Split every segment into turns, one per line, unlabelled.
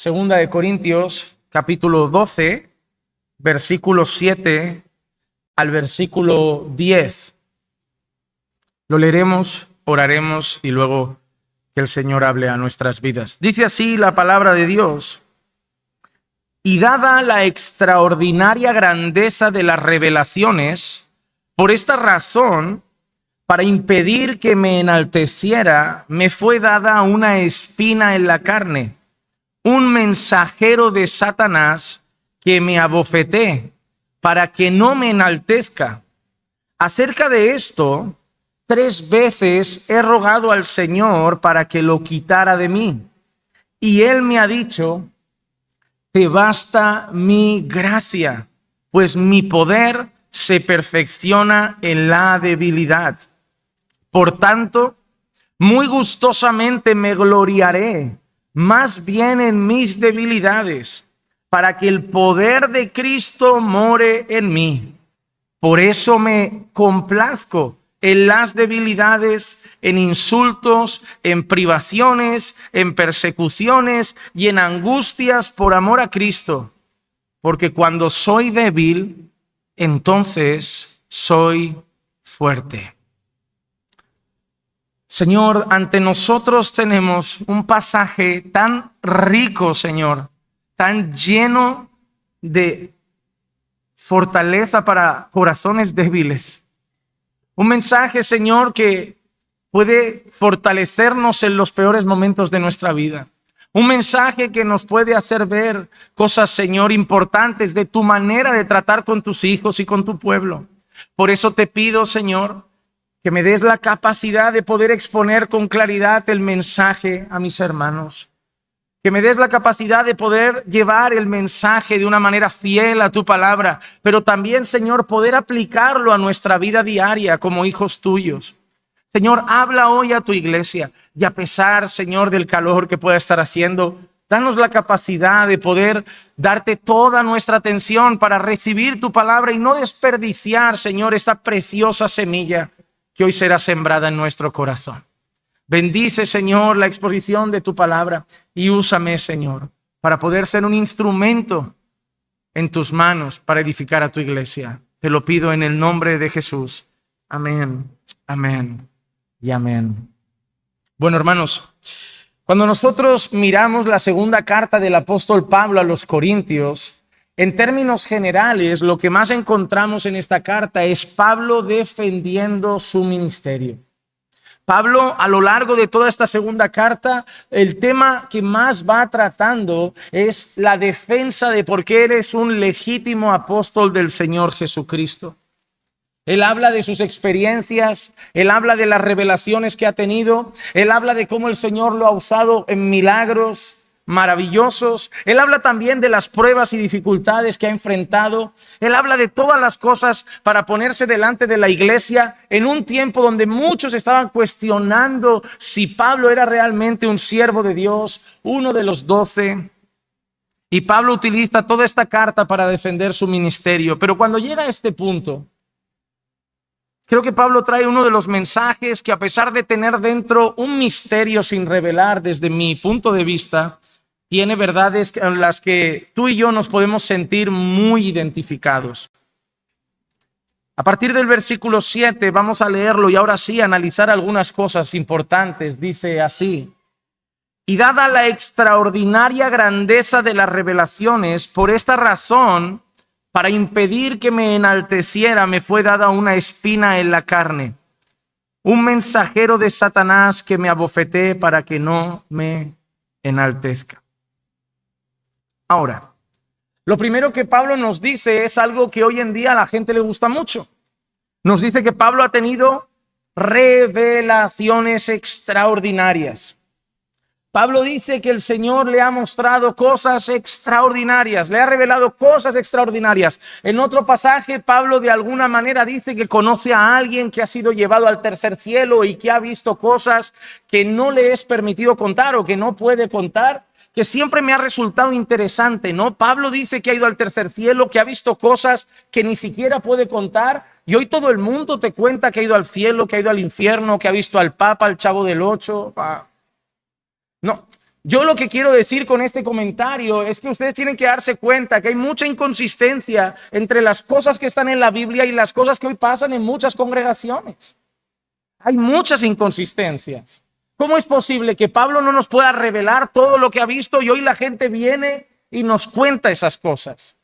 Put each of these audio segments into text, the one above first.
Segunda de Corintios, capítulo 12, versículo 7 al versículo 10. Lo leeremos, oraremos y luego que el Señor hable a nuestras vidas. Dice así la palabra de Dios: y dada la extraordinaria grandeza de las revelaciones, por esta razón, para impedir que me enalteciera, me fue dada una espina en la carne, un mensajero de Satanás que me abofeté, para que no me enaltezca. Acerca de esto, 3 veces he rogado al Señor para que lo quitara de mí. Y Él me ha dicho: te basta mi gracia, pues mi poder se perfecciona en la debilidad. Por tanto, muy gustosamente me gloriaré, más bien en mis debilidades, para que el poder de Cristo more en mí. Por eso me complazco en las debilidades, en insultos, en privaciones, en persecuciones y en angustias por amor a Cristo. Porque cuando soy débil, entonces soy fuerte. Señor, ante nosotros tenemos un pasaje tan rico, Señor, tan lleno de fortaleza para corazones débiles. Un mensaje, Señor, que puede fortalecernos en los peores momentos de nuestra vida. Un mensaje que nos puede hacer ver cosas, Señor, importantes de tu manera de tratar con tus hijos y con tu pueblo. Por eso te pido, Señor, que me des la capacidad de poder exponer con claridad el mensaje a mis hermanos. Que me des la capacidad de poder llevar el mensaje de una manera fiel a tu palabra, pero también, Señor, poder aplicarlo a nuestra vida diaria como hijos tuyos. Señor, habla hoy a tu iglesia y a pesar, Señor, del calor que pueda estar haciendo, danos la capacidad de poder darte toda nuestra atención para recibir tu palabra y no desperdiciar, Señor, esta preciosa semilla que hoy será sembrada en nuestro corazón. Bendice, Señor, la exposición de tu palabra y úsame, Señor, para poder ser un instrumento en tus manos para edificar a tu iglesia. Te lo pido en el nombre de Jesús. Amén, amén y amén. Bueno, hermanos, cuando nosotros miramos la segunda carta del apóstol Pablo a los Corintios, en términos generales, lo que más encontramos en esta carta es Pablo defendiendo su ministerio. Pablo, a lo largo de toda esta segunda carta, el tema que más va tratando es la defensa de por qué eres un legítimo apóstol del Señor Jesucristo. Él habla de sus experiencias, él habla de las revelaciones que ha tenido, él habla de cómo el Señor lo ha usado en milagros maravillosos. Él habla también de las pruebas y dificultades que ha enfrentado. Él habla de todas las cosas para ponerse delante de la iglesia en un tiempo donde muchos estaban cuestionando si Pablo era realmente un siervo de Dios, uno de los 12. Y Pablo utiliza toda esta carta para defender su ministerio. Pero cuando llega a este punto, creo que Pablo trae uno de los mensajes que, a pesar de tener dentro un misterio sin revelar desde mi punto de vista, tiene verdades en las que tú y yo nos podemos sentir muy identificados. A partir del versículo 7 vamos a leerlo y ahora sí analizar algunas cosas importantes. Dice así: y dada la extraordinaria grandeza de las revelaciones, por esta razón, para impedir que me enalteciera, me fue dada una espina en la carne, un mensajero de Satanás que me abofeté para que no me enaltezca. Ahora, lo primero que Pablo nos dice es algo que hoy en día a la gente le gusta mucho. Nos dice que Pablo ha tenido revelaciones extraordinarias. Pablo dice que el Señor le ha mostrado cosas extraordinarias, le ha revelado cosas extraordinarias. En otro pasaje, Pablo de alguna manera dice que conoce a alguien que ha sido llevado al tercer cielo y que ha visto cosas que no le es permitido contar o que no puede contar, que siempre me ha resultado interesante, ¿no? Pablo dice que ha ido al tercer cielo, que ha visto cosas que ni siquiera puede contar, y hoy todo el mundo te cuenta que ha ido al cielo, que ha ido al infierno, que ha visto al Papa, al Chavo del Ocho. No, Yo lo que quiero decir con este comentario es que ustedes tienen que darse cuenta que hay mucha inconsistencia entre las cosas que están en la Biblia y las cosas que hoy pasan en muchas congregaciones. Hay muchas inconsistencias. ¿Cómo es posible que Pablo no nos pueda revelar todo lo que ha visto y hoy la gente viene y nos cuenta esas cosas?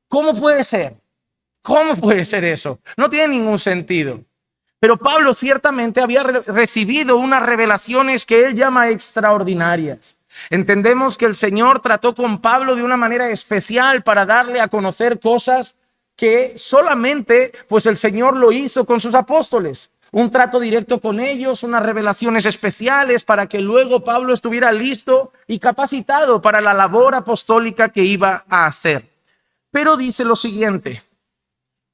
¿Cómo puede ser? ¿Cómo puede ser eso? No tiene ningún sentido. Pero Pablo ciertamente había recibido unas revelaciones que él llama extraordinarias. Entendemos que el Señor trató con Pablo de una manera especial para darle a conocer cosas que solamente pues el Señor lo hizo con sus apóstoles. Un trato directo con ellos, unas revelaciones especiales para que luego Pablo estuviera listo y capacitado para la labor apostólica que iba a hacer. Pero dice lo siguiente,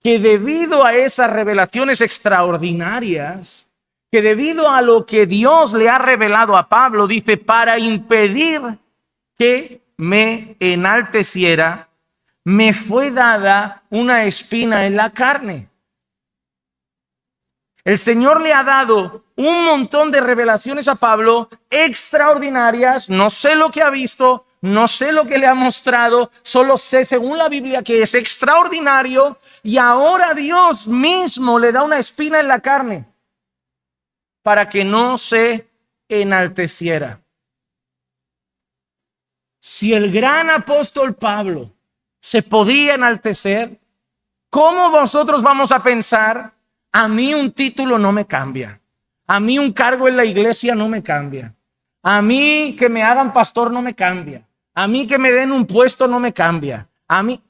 que debido a esas revelaciones extraordinarias, que debido a lo que Dios le ha revelado a Pablo, dice, para impedir que me enalteciera, me fue dada una espina en la carne. El Señor le ha dado un montón de revelaciones a Pablo extraordinarias. No sé lo que ha visto, no sé lo que le ha mostrado, solo sé según la Biblia que es extraordinario y ahora Dios mismo le da una espina en la carne para que no se enalteciera. Si el gran apóstol Pablo se podía enaltecer, ¿cómo vosotros vamos a pensar? A mí un título no me cambia. A mí un cargo en la iglesia no me cambia. A mí que me hagan pastor no me cambia. A mí que me den un puesto no me cambia. A mí,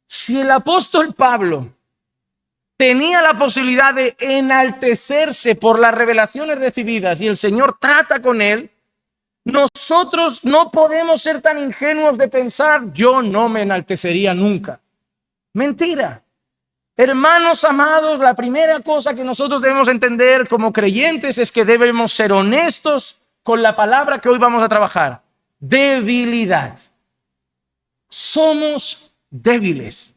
si el apóstol Pablo tenía la posibilidad de enaltecerse por las revelaciones recibidas y el Señor trata con él, nosotros no podemos ser tan ingenuos de pensar, yo no me enaltecería nunca. Mentira. Hermanos amados, la primera cosa que nosotros debemos entender como creyentes es que debemos ser honestos con la palabra que hoy vamos a trabajar. Debilidad. Somos débiles.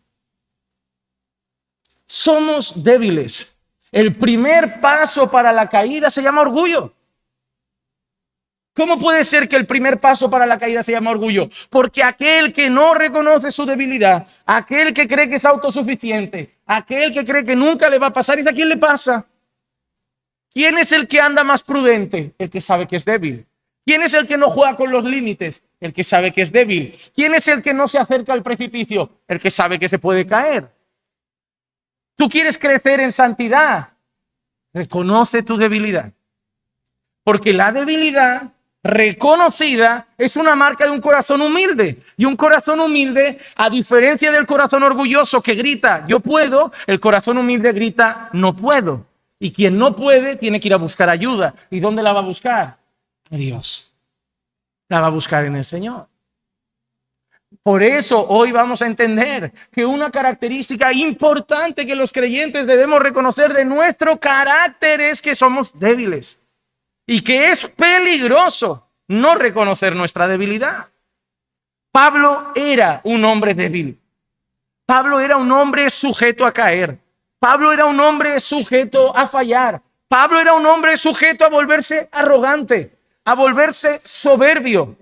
Somos débiles. El primer paso para la caída se llama orgullo. ¿Cómo puede ser que el primer paso para la caída se llama orgullo? Porque aquel que no reconoce su debilidad, aquel que cree que es autosuficiente, aquel que cree que nunca le va a pasar, ¿es a quién le pasa? ¿Quién es el que anda más prudente? El que sabe que es débil. ¿Quién es el que no juega con los límites? El que sabe que es débil. ¿Quién es el que no se acerca al precipicio? El que sabe que se puede caer. ¿Tú quieres crecer en santidad? Reconoce tu debilidad. Porque la debilidad reconocida es una marca de un corazón humilde. Y un corazón humilde, a diferencia del corazón orgulloso que grita, yo puedo, el corazón humilde grita, no puedo. Y quien no puede tiene que ir a buscar ayuda. ¿Y dónde la va a buscar? A Dios. La va a buscar en el Señor. Por eso hoy vamos a entender que una característica importante que los creyentes debemos reconocer de nuestro carácter es que somos débiles. Y que es peligroso no reconocer nuestra debilidad. Pablo era un hombre débil. Pablo era un hombre sujeto a caer. Pablo era un hombre sujeto a fallar. Pablo era un hombre sujeto a volverse arrogante, a volverse soberbio.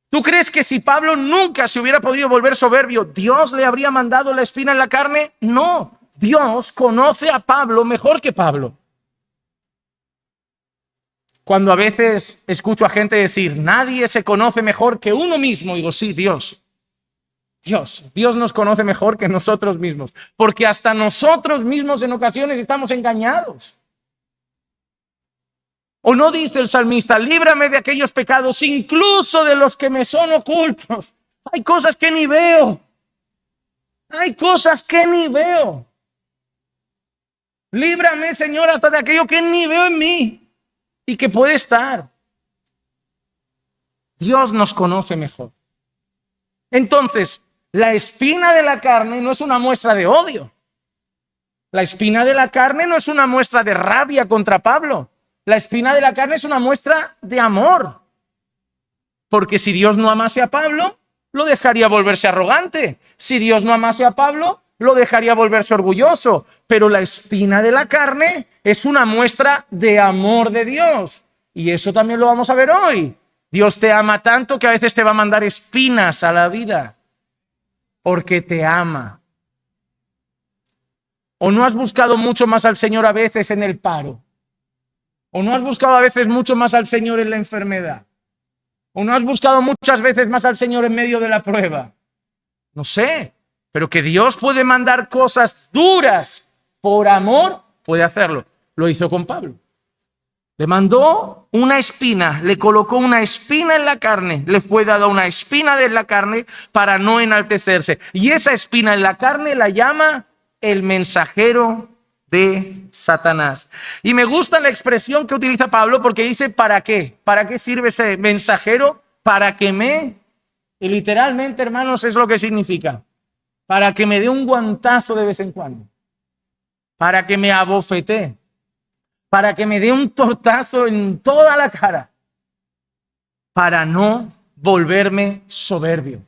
¿Tú crees que si Pablo nunca se hubiera podido volver soberbio, Dios le habría mandado la espina en la carne? No, Dios conoce a Pablo mejor que Pablo. Cuando a veces escucho a gente decir, nadie se conoce mejor que uno mismo, digo, sí, Dios nos conoce mejor que nosotros mismos, porque hasta nosotros mismos en ocasiones estamos engañados. ¿O no dice el salmista, líbrame de aquellos pecados, incluso de los que me son ocultos? Hay cosas que ni veo. Hay cosas que ni veo. Líbrame, Señor, hasta de aquello que ni veo en mí. Y que puede estar. Dios nos conoce mejor. Entonces, la espina de la carne no es una muestra de odio. La espina de la carne no es una muestra de rabia contra Pablo. La espina de la carne es una muestra de amor. Porque si Dios no amase a Pablo, lo dejaría volverse arrogante. Si Dios no amase a Pablo, lo dejaría volverse orgulloso. Pero la espina de la carne es una muestra de amor de Dios. Y eso también lo vamos a ver hoy. Dios te ama tanto que a veces te va a mandar espinas a la vida porque te ama. ¿O no has buscado mucho más al Señor a veces en el paro? ¿O no has buscado a veces mucho más al Señor en la enfermedad? ¿O no has buscado muchas veces más al Señor en medio de la prueba? No sé, pero que Dios puede mandar cosas duras por amor, puede hacerlo. Lo hizo con Pablo. Le mandó una espina, le colocó una espina en la carne, le fue dada una espina en la carne para no enaltecerse. Y esa espina en la carne la llama el mensajero de Satanás. Y me gusta la expresión que utiliza Pablo porque dice, ¿para qué? ¿Para qué sirve ese mensajero? Para que me... Y literalmente, hermanos, es lo que significa. Para que me dé un guantazo de vez en cuando. Para que me abofetee. Para que me dé un tortazo en toda la cara. Para no volverme soberbio.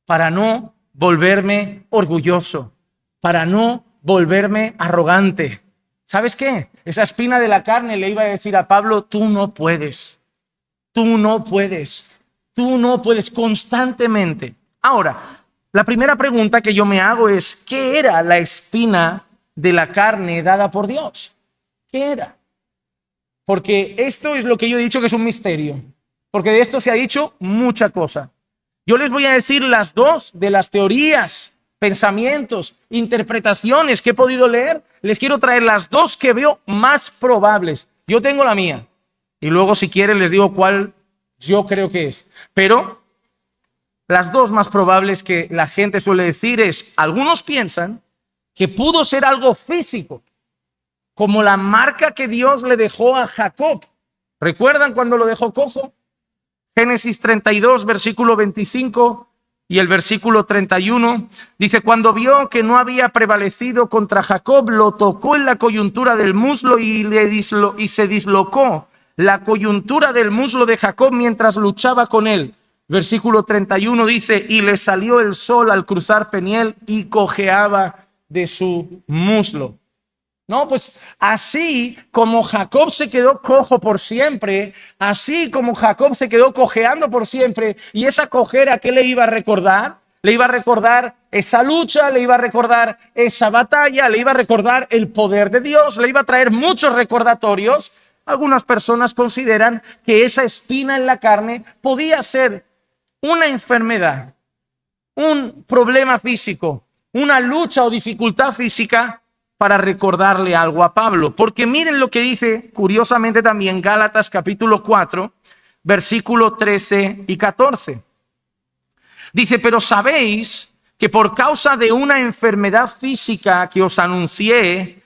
Para no volverme orgulloso. Para no volverme arrogante. ¿Sabes qué? Esa espina de la carne le iba a decir a Pablo, tú no puedes. Tú no puedes. Tú no puedes constantemente. Ahora, la primera pregunta que yo me hago es, ¿qué era la espina de la carne dada por Dios? ¿Qué era? Porque esto es lo que yo he dicho que es un misterio. Porque de esto se ha dicho mucha cosa. Yo les voy a decir las dos de las teorías, pensamientos, interpretaciones que he podido leer. Les quiero traer las dos que veo más probables. Yo tengo la mía. Y luego, si quieren, les digo cuál yo creo que es. Pero las dos más probables que la gente suele decir es, algunos piensan que pudo ser algo físico, como la marca que Dios le dejó a Jacob. ¿Recuerdan cuando lo dejó cojo? Génesis 32, versículo 25 y el versículo 31. Dice, cuando vio que no había prevalecido contra Jacob, lo tocó en la coyuntura del muslo y se dislocó la coyuntura del muslo de Jacob mientras luchaba con él. Versículo 31 dice, y le salió el sol al cruzar Peniel y cojeaba de su muslo. No, pues así como Jacob se quedó cojo por siempre, así como Jacob se quedó cojeando por siempre, y esa cojera, ¿qué le iba a recordar? Le iba a recordar esa lucha, le iba a recordar esa batalla, le iba a recordar el poder de Dios, le iba a traer muchos recordatorios. Algunas personas consideran que esa espina en la carne podía ser una enfermedad, un problema físico, una lucha o dificultad física para recordarle algo a Pablo. Porque miren lo que dice, curiosamente también, Gálatas capítulo 4, versículo 13 y 14. Dice, pero sabéis que por causa de una enfermedad física que os anuncié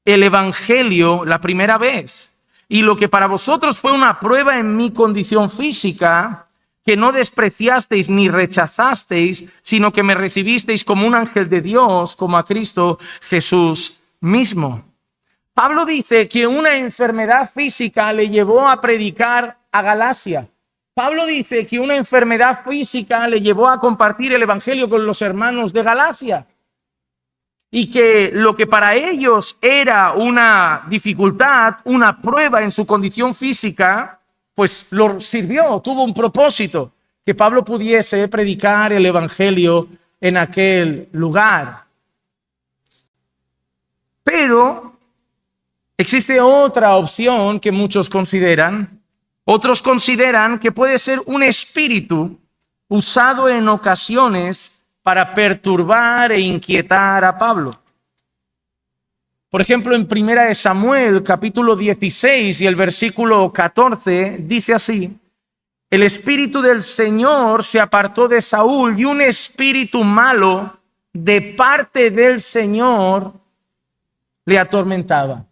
el evangelio la primera vez, y lo que para vosotros fue una prueba en mi condición física, que no despreciasteis ni rechazasteis, sino que me recibisteis como un ángel de Dios, como a Cristo Jesús mismo. Pablo dice que una enfermedad física le llevó a predicar a Galacia. Pablo dice que una enfermedad física le llevó a compartir el evangelio con los hermanos de Galacia. Y que lo que para ellos era una dificultad, una prueba en su condición física, pues lo sirvió, tuvo un propósito, que Pablo pudiese predicar el evangelio en aquel lugar. Pero existe otra opción que muchos consideran. Otros consideran que puede ser un espíritu usado en ocasiones para perturbar e inquietar a Pablo. Por ejemplo, en 1 Samuel, capítulo 16 y el versículo 14, dice así, el espíritu del Señor se apartó de Saúl y un espíritu malo de parte del Señor le atormentaba.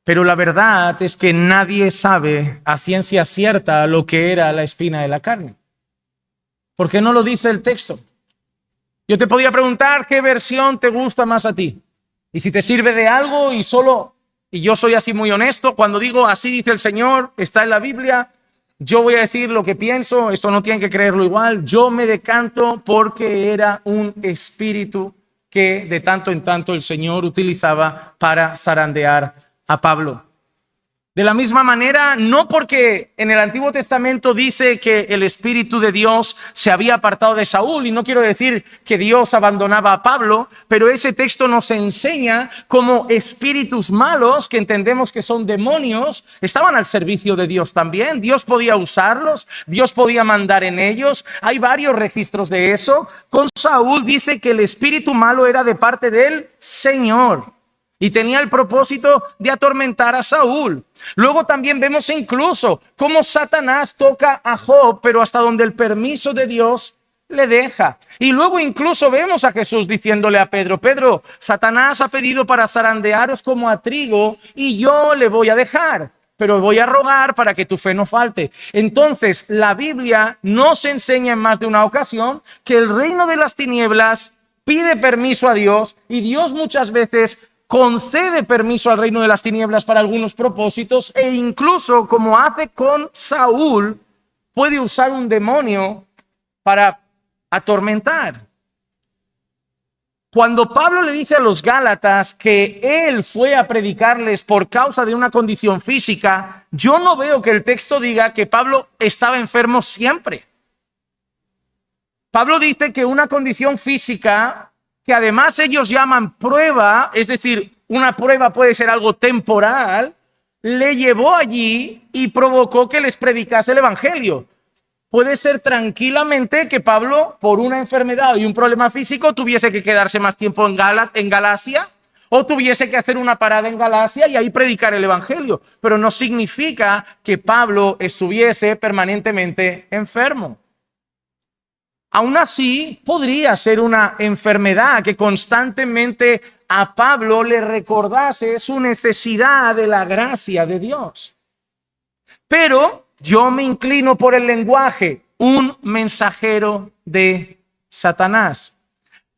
Pero la verdad es que nadie sabe a ciencia cierta lo que era la espina de la carne. ¿Por qué no lo dice el texto? Yo te podría preguntar qué versión te gusta más a ti. Y si te sirve de algo y yo soy así muy honesto, cuando digo así dice el Señor, está en la Biblia, yo voy a decir lo que pienso, esto no tienen que creerlo igual, yo me decanto porque era un espíritu que de tanto en tanto el Señor utilizaba para zarandear a Pablo. De la misma manera, no porque en el Antiguo Testamento dice que el Espíritu de Dios se había apartado de Saúl, y no quiero decir que Dios abandonaba a Pablo, pero ese texto nos enseña cómo espíritus malos, que entendemos que son demonios, estaban al servicio de Dios también. Dios podía usarlos, Dios podía mandar en ellos. Hay varios registros de eso. Con Saúl dice que el espíritu malo era de parte del Señor y tenía el propósito de atormentar a Saúl. Luego también vemos incluso cómo Satanás toca a Job, pero hasta donde el permiso de Dios le deja. Y luego incluso vemos a Jesús diciéndole a Pedro: Pedro, Satanás ha pedido para zarandearos como a trigo y yo le voy a dejar, pero voy a rogar para que tu fe no falte. Entonces, la Biblia nos enseña en más de una ocasión que el reino de las tinieblas pide permiso a Dios, y Dios muchas veces concede permiso al reino de las tinieblas para algunos propósitos, e incluso, como hace con Saúl, puede usar un demonio para atormentar. Cuando Pablo le dice a los Gálatas que él fue a predicarles por causa de una condición física, yo no veo que el texto diga que Pablo estaba enfermo siempre. Pablo dice que una condición física, que además ellos llaman prueba, es decir, una prueba puede ser algo temporal, le llevó allí y provocó que les predicase el evangelio. Puede ser tranquilamente que Pablo, por una enfermedad y un problema físico, tuviese que quedarse más tiempo en Galacia, o tuviese que hacer una parada en Galacia y ahí predicar el evangelio. Pero no significa que Pablo estuviese permanentemente enfermo. Aún así, podría ser una enfermedad que constantemente a Pablo le recordase su necesidad de la gracia de Dios. Pero yo me inclino por el lenguaje, un mensajero de Satanás.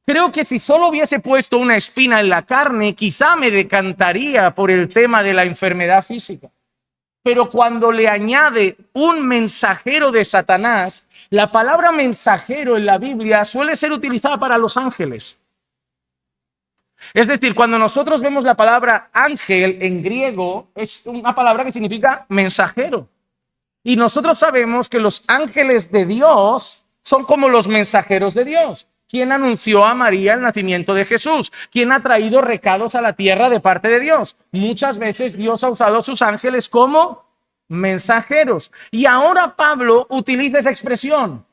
Creo que si solo hubiese puesto una espina en la carne, quizá me decantaría por el tema de la enfermedad física. Pero cuando le añade un mensajero de Satanás, la palabra mensajero en la Biblia suele ser utilizada para los ángeles. Es decir, cuando nosotros vemos la palabra ángel en griego, es una palabra que significa mensajero. Y nosotros sabemos que los ángeles de Dios son como los mensajeros de Dios. ¿Quién anunció a María el nacimiento de Jesús? ¿Quién ha traído recados a la tierra de parte de Dios? Muchas veces Dios ha usado a sus ángeles como mensajeros. Y ahora Pablo utiliza esa expresión.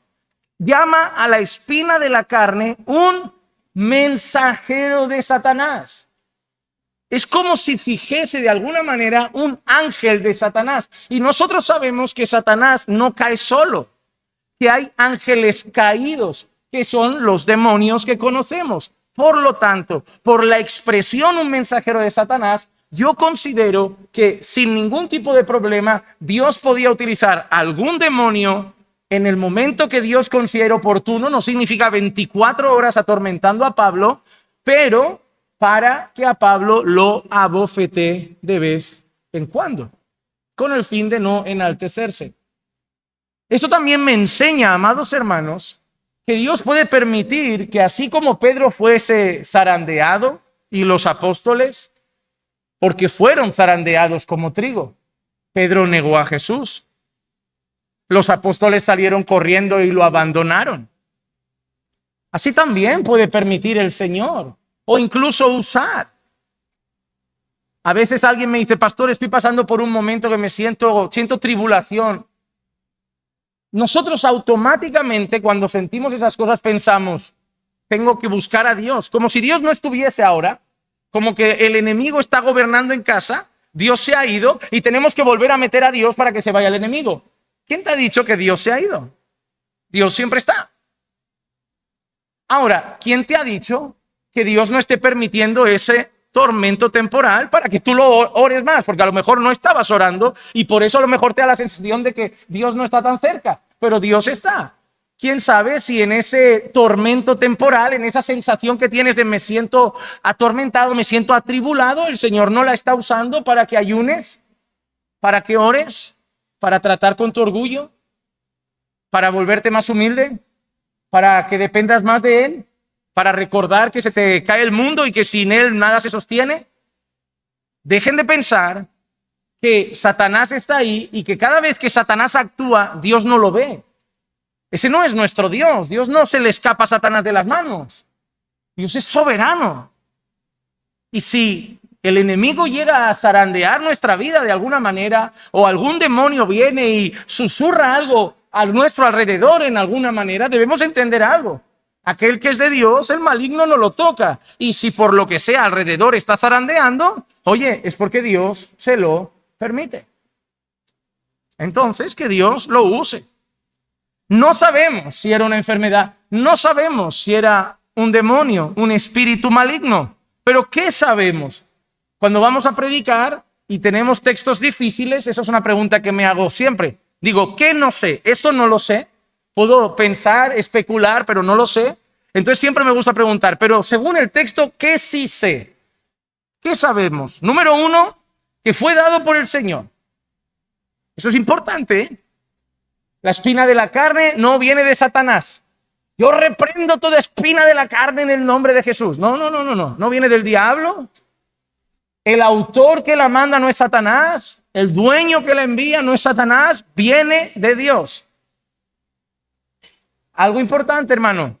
Llama a la espina de la carne un mensajero de Satanás. Es como si fijese de alguna manera un ángel de Satanás. Y nosotros sabemos que Satanás no cae solo, que hay ángeles caídos, que son los demonios que conocemos. Por lo tanto, por la expresión un mensajero de Satanás, yo considero que sin ningún tipo de problema Dios podía utilizar algún demonio en el momento que Dios considere oportuno. No significa 24 horas atormentando a Pablo, pero para que a Pablo lo abofetee de vez en cuando, con el fin de no enaltecerse. Esto también me enseña, amados hermanos, que Dios puede permitir que así como Pedro fuese zarandeado y los apóstoles, porque fueron zarandeados como trigo, Pedro negó a Jesús. Los apóstoles salieron corriendo y lo abandonaron. Así también puede permitir el Señor, o incluso usar. A veces alguien me dice: pastor, estoy pasando por un momento que siento tribulación. Nosotros automáticamente, cuando sentimos esas cosas, pensamos: tengo que buscar a Dios, como si Dios no estuviese ahora, como que el enemigo está gobernando en casa, Dios se ha ido y tenemos que volver a meter a Dios para que se vaya el enemigo. ¿Quién te ha dicho que Dios se ha ido? Dios siempre está. Ahora, ¿quién te ha dicho que Dios no esté permitiendo ese tormento temporal para que tú lo ores más? Porque a lo mejor no estabas orando y por eso a lo mejor te da la sensación de que Dios no está tan cerca, pero Dios está. ¿Quién sabe si en ese tormento temporal, en esa sensación que tienes de me siento atormentado, me siento atribulado, el Señor no la está usando para que ayunes, para que ores, para tratar con tu orgullo, para volverte más humilde, para que dependas más de Él, para recordar que se te cae el mundo y que sin Él nada se sostiene? Dejen de pensar que Satanás está ahí y que cada vez que Satanás actúa, Dios no lo ve. Ese no es nuestro Dios. Dios no se le escapa a Satanás de las manos. Dios es soberano. Y si el enemigo llega a zarandear nuestra vida de alguna manera, o algún demonio viene y susurra algo a nuestro alrededor en alguna manera, debemos entender algo. Aquel que es de Dios, el maligno no lo toca. Y si por lo que sea alrededor está zarandeando, oye, es porque Dios se lo permite. Entonces, que Dios lo use. No sabemos si era una enfermedad, no sabemos si era un demonio, un espíritu maligno. Pero ¿qué sabemos? Cuando vamos a predicar y tenemos textos difíciles, esa es una pregunta que me hago siempre. Digo, ¿qué no sé? Esto no lo sé. Puedo pensar, especular, pero no lo sé. Entonces siempre me gusta preguntar, pero según el texto, ¿qué sí sé? ¿Qué sabemos? Número uno, que fue dado por el Señor. Eso es importante, ¿eh? La espina de la carne no viene de Satanás. Yo reprendo toda espina de la carne en el nombre de Jesús. No. No viene del diablo. El autor que la manda no es Satanás. El dueño que la envía no es Satanás. Viene de Dios. Algo importante, hermano.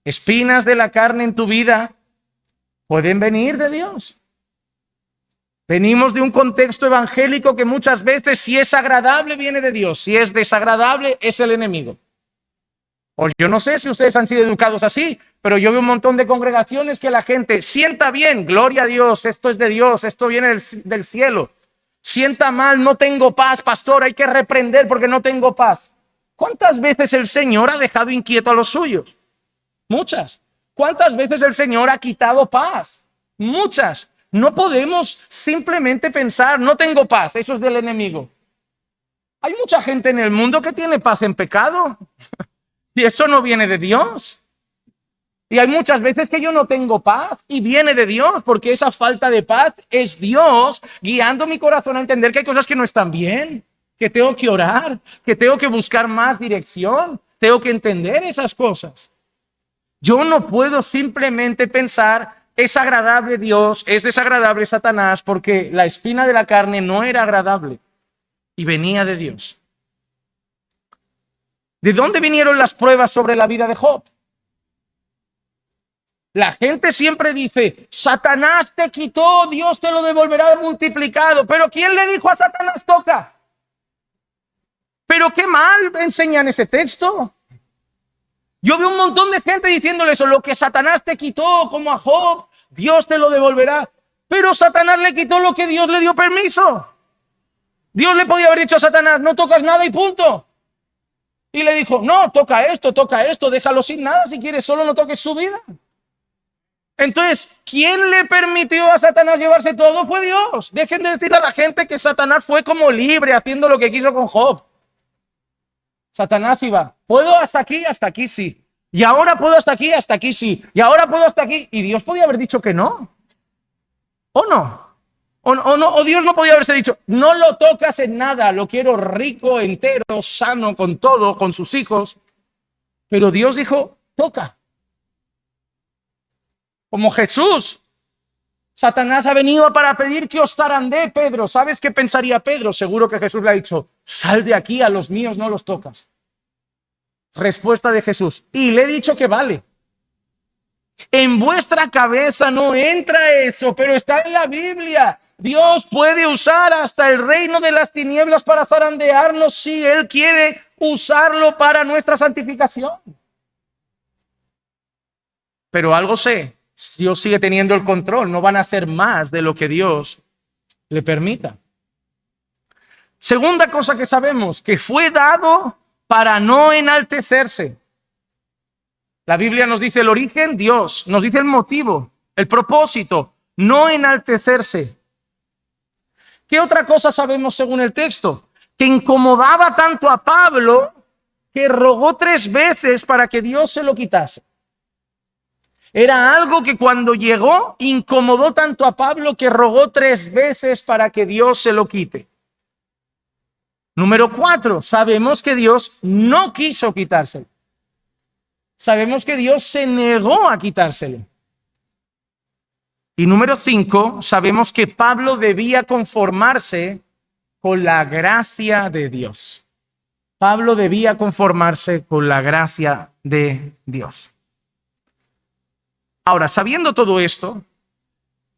Espinas de la carne en tu vida pueden venir de Dios. Venimos de un contexto evangélico que muchas veces, si es agradable, viene de Dios. Si es desagradable, es el enemigo. O yo no sé si ustedes han sido educados así, pero yo veo un montón de congregaciones que la gente sienta bien, gloria a Dios, esto es de Dios, esto viene del cielo. Sienta mal, no tengo paz, pastor, hay que reprender porque no tengo paz. ¿Cuántas veces el Señor ha dejado inquieto a los suyos? Muchas. ¿Cuántas veces el Señor ha quitado paz? Muchas. No podemos simplemente pensar, no tengo paz, eso es del enemigo. Hay mucha gente en el mundo que tiene paz en pecado. Y eso no viene de Dios. Y hay muchas veces que yo no tengo paz y viene de Dios, porque esa falta de paz es Dios guiando mi corazón a entender que hay cosas que no están bien, que tengo que orar, que tengo que buscar más dirección, tengo que entender esas cosas. Yo no puedo simplemente pensar, es agradable Dios, es desagradable Satanás, porque la espina de la carne no era agradable y venía de Dios. ¿De dónde vinieron las pruebas sobre la vida de Job? La gente siempre dice, Satanás te quitó, Dios te lo devolverá multiplicado. Pero ¿quién le dijo a Satanás toca? Pero qué mal enseñan ese texto. Yo veo un montón de gente diciéndole eso, lo que Satanás te quitó, como a Job, Dios te lo devolverá. Pero Satanás le quitó lo que Dios le dio permiso. Dios le podía haber dicho a Satanás, no tocas nada y punto. Y le dijo, no, toca esto, déjalo sin nada si quieres, solo no toques su vida. Entonces, ¿quién le permitió a Satanás llevarse todo? Fue Dios. Dejen de decirle a la gente que Satanás fue como libre haciendo lo que quiso con Job. Satanás iba, puedo hasta aquí sí. Y ahora puedo hasta aquí sí. Y ahora puedo hasta aquí. Y Dios podía haber dicho que no. ¿O no? O Dios no podía haberse dicho, no lo tocas en nada, lo quiero rico, entero, sano, con todo, con sus hijos. Pero Dios dijo, toca. Como Jesús. Satanás ha venido para pedir que os zarandee, Pedro. ¿Sabes qué pensaría Pedro? Seguro que Jesús le ha dicho, sal de aquí, a los míos no los tocas. Respuesta de Jesús, y le he dicho que vale. En vuestra cabeza no entra eso, pero está en la Biblia. Dios puede usar hasta el reino de las tinieblas para zarandearnos si Él quiere usarlo para nuestra santificación. Pero algo sé, Dios sigue teniendo el control, no van a hacer más de lo que Dios le permita. Segunda cosa que sabemos, que fue dado para no enaltecerse. La Biblia nos dice el origen, Dios, nos dice el motivo, el propósito, no enaltecerse. ¿Qué otra cosa sabemos según el texto? Que incomodaba tanto a Pablo que rogó 3 veces para que Dios se lo quitase. Era algo que cuando llegó incomodó tanto a Pablo que rogó 3 veces para que Dios se lo quite. Número 4, sabemos que Dios no quiso quitárselo. Sabemos que Dios se negó a quitárselo. Y número 5, sabemos que Pablo debía conformarse con la gracia de Dios. Pablo debía conformarse con la gracia de Dios. Ahora, sabiendo todo esto,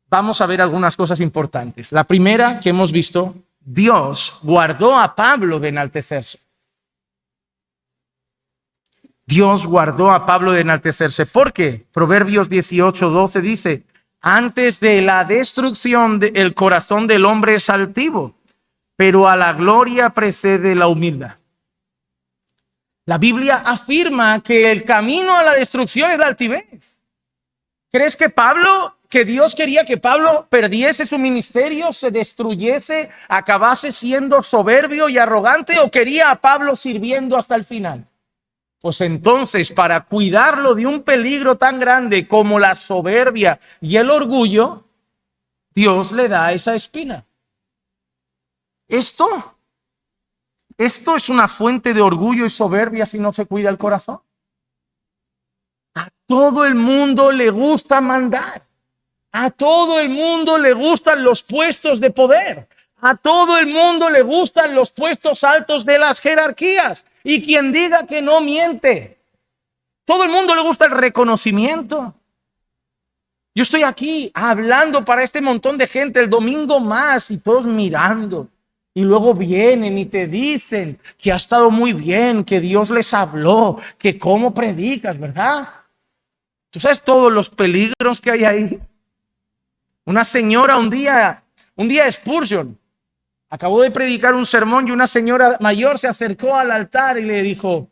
vamos a ver algunas cosas importantes. La primera que hemos visto, Dios guardó a Pablo de enaltecerse. Dios guardó a Pablo de enaltecerse. ¿Por qué? Proverbios 18:12 dice: antes de la destrucción el corazón del hombre es altivo, pero a la gloria precede la humildad. La Biblia afirma que el camino a la destrucción es la altivez. ¿Crees que Dios quería que Pablo perdiese su ministerio, se destruyese, acabase siendo soberbio y arrogante, o quería a Pablo sirviendo hasta el final? Pues entonces, para cuidarlo de un peligro tan grande como la soberbia y el orgullo, Dios le da esa espina. Esto es una fuente de orgullo y soberbia si no se cuida el corazón. A todo el mundo le gusta mandar. A todo el mundo le gustan los puestos de poder. A todo el mundo le gustan los puestos altos de las jerarquías. Y quien diga que no miente. Todo el mundo le gusta el reconocimiento. Yo estoy aquí hablando para este montón de gente el domingo más y todos mirando. Y luego vienen y te dicen que ha estado muy bien, que Dios les habló, que cómo predicas, ¿verdad? ¿Tú sabes todos los peligros que hay ahí? Una señora un día Spurgeon acabó de predicar un sermón y una señora mayor se acercó al altar y le dijo: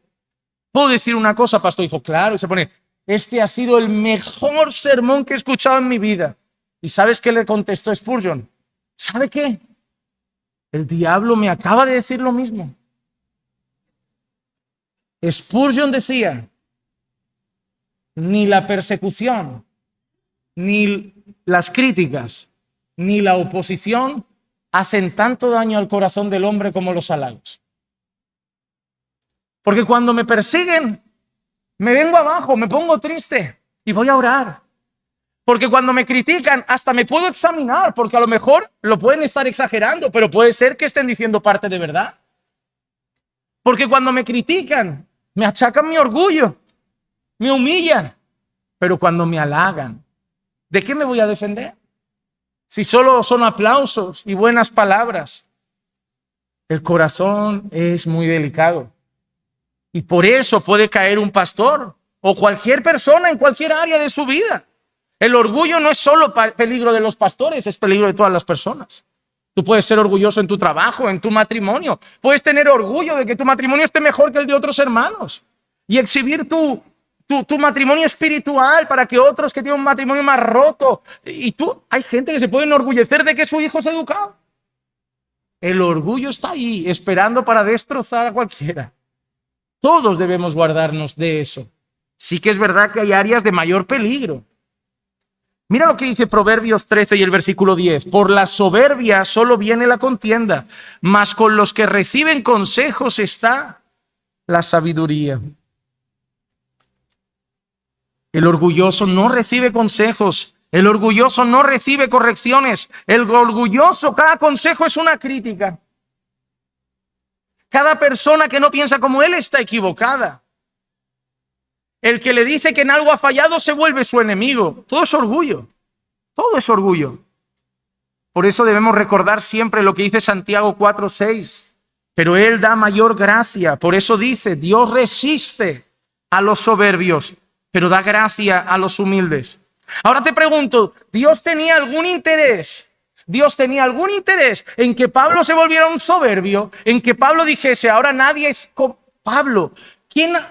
¿puedo decir una cosa, pastor? Dijo: claro. Y se pone: este ha sido el mejor sermón que he escuchado en mi vida. ¿Y sabes qué le contestó Spurgeon? ¿Sabe qué? El diablo me acaba de decir lo mismo. Spurgeon decía: ni la persecución, ni las críticas, ni la oposición hacen tanto daño al corazón del hombre como los halagos. Porque cuando me persiguen, me vengo abajo, me pongo triste y voy a orar. Porque cuando me critican, hasta me puedo examinar, porque a lo mejor lo pueden estar exagerando, pero puede ser que estén diciendo parte de verdad. Porque cuando me critican, me achacan mi orgullo, me humillan. Pero cuando me halagan, ¿de qué me voy a defender? Si solo son aplausos y buenas palabras. El corazón es muy delicado. Y por eso puede caer un pastor o cualquier persona en cualquier área de su vida. El orgullo no es solo peligro de los pastores, es peligro de todas las personas. Tú puedes ser orgulloso en tu trabajo, en tu matrimonio. Puedes tener orgullo de que tu matrimonio esté mejor que el de otros hermanos. Y exhibir tu matrimonio espiritual para que otros que tienen un matrimonio más roto. Hay gente que se puede enorgullecer de que su hijo es educado. El orgullo está ahí, esperando para destrozar a cualquiera. Todos debemos guardarnos de eso. Sí que es verdad que hay áreas de mayor peligro. Mira lo que dice Proverbios 13 y el versículo 10. Por la soberbia solo viene la contienda, mas con los que reciben consejos está la sabiduría. El orgulloso no recibe consejos. El orgulloso no recibe correcciones. El orgulloso, cada consejo es una crítica. Cada persona que no piensa como él está equivocada. El que le dice que en algo ha fallado se vuelve su enemigo. Todo es orgullo. Todo es orgullo. Por eso debemos recordar siempre lo que dice Santiago 4:6. Pero Él da mayor gracia. Por eso dice: Dios resiste a los soberbios, pero da gracia a los humildes. Ahora te pregunto, ¿Dios tenía algún interés? ¿Dios tenía algún interés en que Pablo se volviera un soberbio? En que Pablo dijese: ahora nadie es como Pablo.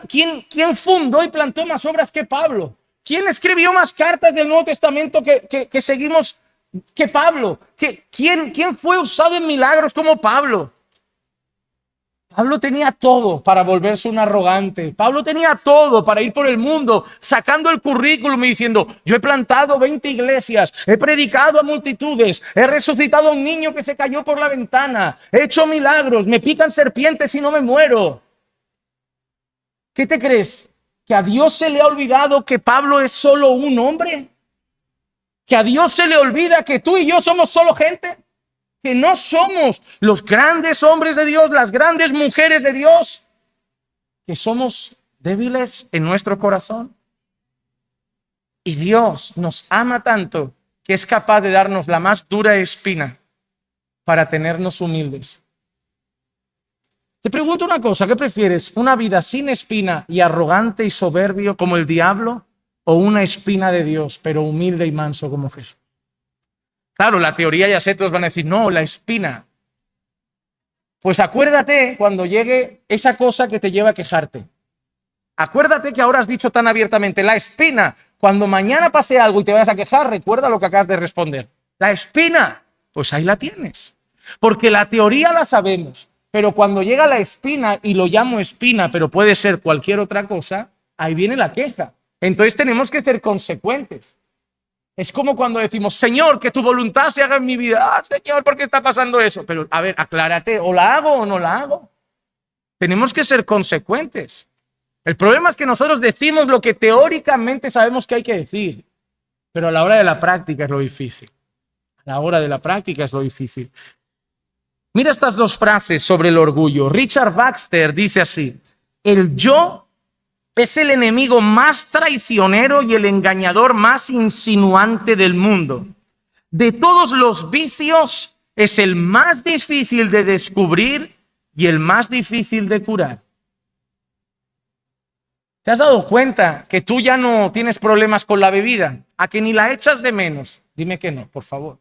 ¿Quién fundó y plantó más obras que Pablo? ¿Quién escribió más cartas del Nuevo Testamento que seguimos que Pablo? ¿Quién fue usado en milagros como Pablo? Pablo tenía todo para volverse un arrogante. Pablo tenía todo para ir por el mundo sacando el currículum y diciendo: yo he plantado 20 iglesias, he predicado a multitudes, he resucitado a un niño que se cayó por la ventana, he hecho milagros, me pican serpientes y no me muero. ¿Qué te crees? ¿Que a Dios se le ha olvidado que Pablo es solo un hombre? ¿Que a Dios se le olvida que tú y yo somos solo gente? que no somos los grandes hombres de Dios, las grandes mujeres de Dios, que somos débiles en nuestro corazón. Y Dios nos ama tanto que es capaz de darnos la más dura espina para tenernos humildes. Te pregunto una cosa, ¿qué prefieres? ¿Una vida sin espina y arrogante y soberbio como el diablo? ¿O una espina de Dios, pero humilde y manso como Jesús? Claro, la teoría ya sé, todos van a decir, no, la espina. Pues acuérdate cuando llegue esa cosa que te lleva a quejarte. Acuérdate que ahora has dicho tan abiertamente, la espina. Cuando mañana pase algo y te vayas a quejar, recuerda lo que acabas de responder. La espina, pues ahí la tienes. Porque la teoría la sabemos, pero cuando llega la espina, y lo llamo espina, pero puede ser cualquier otra cosa, ahí viene la queja. Entonces tenemos que ser consecuentes. Es como cuando decimos, Señor, que tu voluntad se haga en mi vida. Ah, Señor, ¿por qué está pasando eso? Pero a ver, aclárate, o la hago o no la hago. Tenemos que ser consecuentes. El problema es que nosotros decimos lo que teóricamente sabemos que hay que decir, pero a la hora de la práctica es lo difícil. A la hora de la práctica es lo difícil. Mira estas dos frases sobre el orgullo. Richard Baxter dice así: el yo es el enemigo más traicionero y el engañador más insinuante del mundo. De todos los vicios, es el más difícil de descubrir y el más difícil de curar. ¿Te has dado cuenta que tú ya no tienes problemas con la bebida? ¿A que ni la echas de menos? Dime que no, por favor.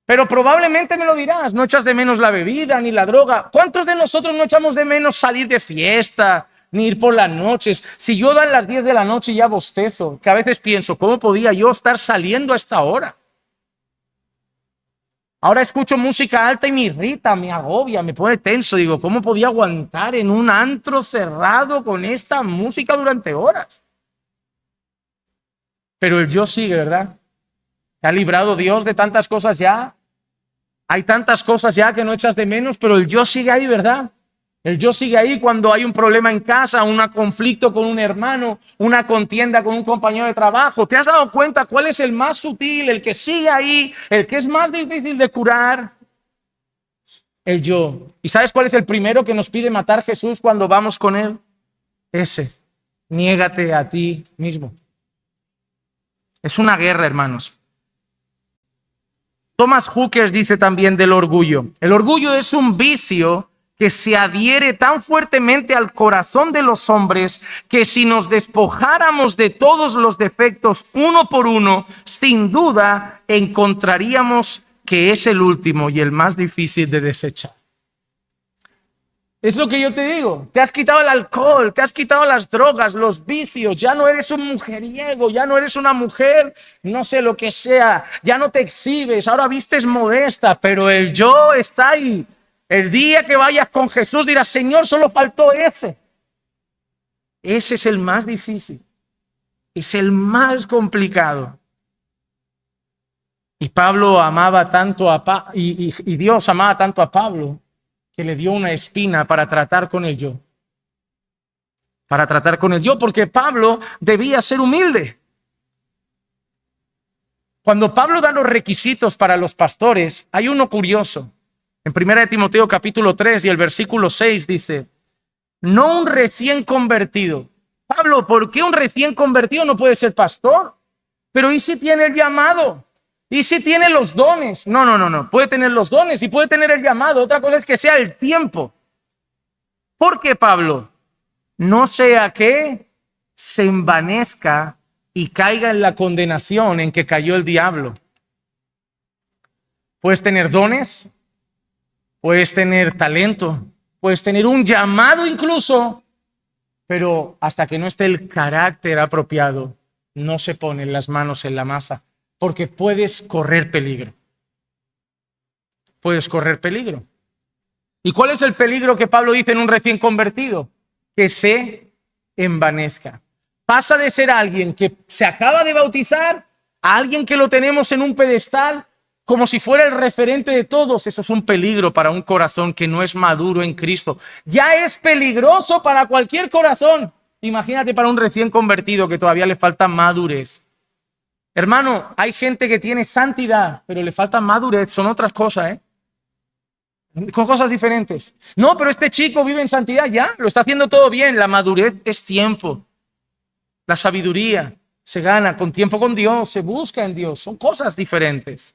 Pero probablemente me lo dirás, no echas de menos la bebida ni la droga. ¿Cuántos de nosotros no echamos de menos salir de fiesta, ni ir por las noches? Si yo dan las 10 de la noche y ya bostezo, que a veces pienso, ¿cómo podía yo estar saliendo a esta hora? Ahora escucho música alta y me irrita, me agobia, me pone tenso. Digo, ¿cómo podía aguantar en un antro cerrado con esta música durante horas? Pero el yo sigue, ¿verdad? ¿Te ha librado Dios de tantas cosas ya? Hay tantas cosas ya que no echas de menos, pero el yo sigue ahí, ¿verdad? El yo sigue ahí cuando hay un problema en casa, un conflicto con un hermano, una contienda con un compañero de trabajo. ¿Te has dado cuenta cuál es el más sutil, el que sigue ahí, el que es más difícil de curar? El yo. ¿Y sabes cuál es el primero que nos pide matar Jesús cuando vamos con él? Ese. Niégate a ti mismo. Es una guerra, hermanos. Thomas Hooker dice también del orgullo. El orgullo es un vicio que se adhiere tan fuertemente al corazón de los hombres que si nos despojáramos de todos los defectos uno por uno, sin duda encontraríamos que es el último y el más difícil de desechar. Es lo que yo te digo, te has quitado el alcohol, te has quitado las drogas, los vicios, ya no eres un mujeriego, ya no eres una mujer, no sé lo que sea, ya no te exhibes, ahora vistes modesta, pero el yo está ahí. El día que vayas con Jesús dirás, Señor, solo faltó ese. Ese es el más difícil, es el más complicado. Y Pablo amaba tanto y Dios amaba tanto a Pablo que le dio una espina para tratar con el yo. Para tratar con el yo, porque Pablo debía ser humilde. Cuando Pablo da los requisitos para los pastores, hay uno curioso. En 1 Timoteo capítulo 3 y el versículo 6 dice, no un recién convertido. Pablo, ¿por qué un recién convertido no puede ser pastor? Pero ¿y si tiene el llamado? ¿Y si tiene los dones? No. Puede tener los dones y puede tener el llamado. Otra cosa es que sea el tiempo. ¿Por qué, Pablo? No sea que se envanezca y caiga en la condenación en que cayó el diablo. Puedes tener dones, puedes tener talento, puedes tener un llamado incluso, pero hasta que no esté el carácter apropiado, no se ponen las manos en la masa. Porque puedes correr peligro. Puedes correr peligro. ¿Y cuál es el peligro que Pablo dice en un recién convertido? Que se envanezca. Pasa de ser alguien que se acaba de bautizar a alguien que lo tenemos en un pedestal como si fuera el referente de todos. Eso es un peligro para un corazón que no es maduro en Cristo. Ya es peligroso para cualquier corazón. Imagínate para un recién convertido que todavía le falta madurez. Hermano, hay gente que tiene santidad, pero le falta madurez, son otras cosas, con cosas diferentes. No, pero este chico vive en santidad, ya, lo está haciendo todo bien. La madurez es tiempo. La sabiduría se gana con tiempo con Dios, se busca en Dios, son cosas diferentes.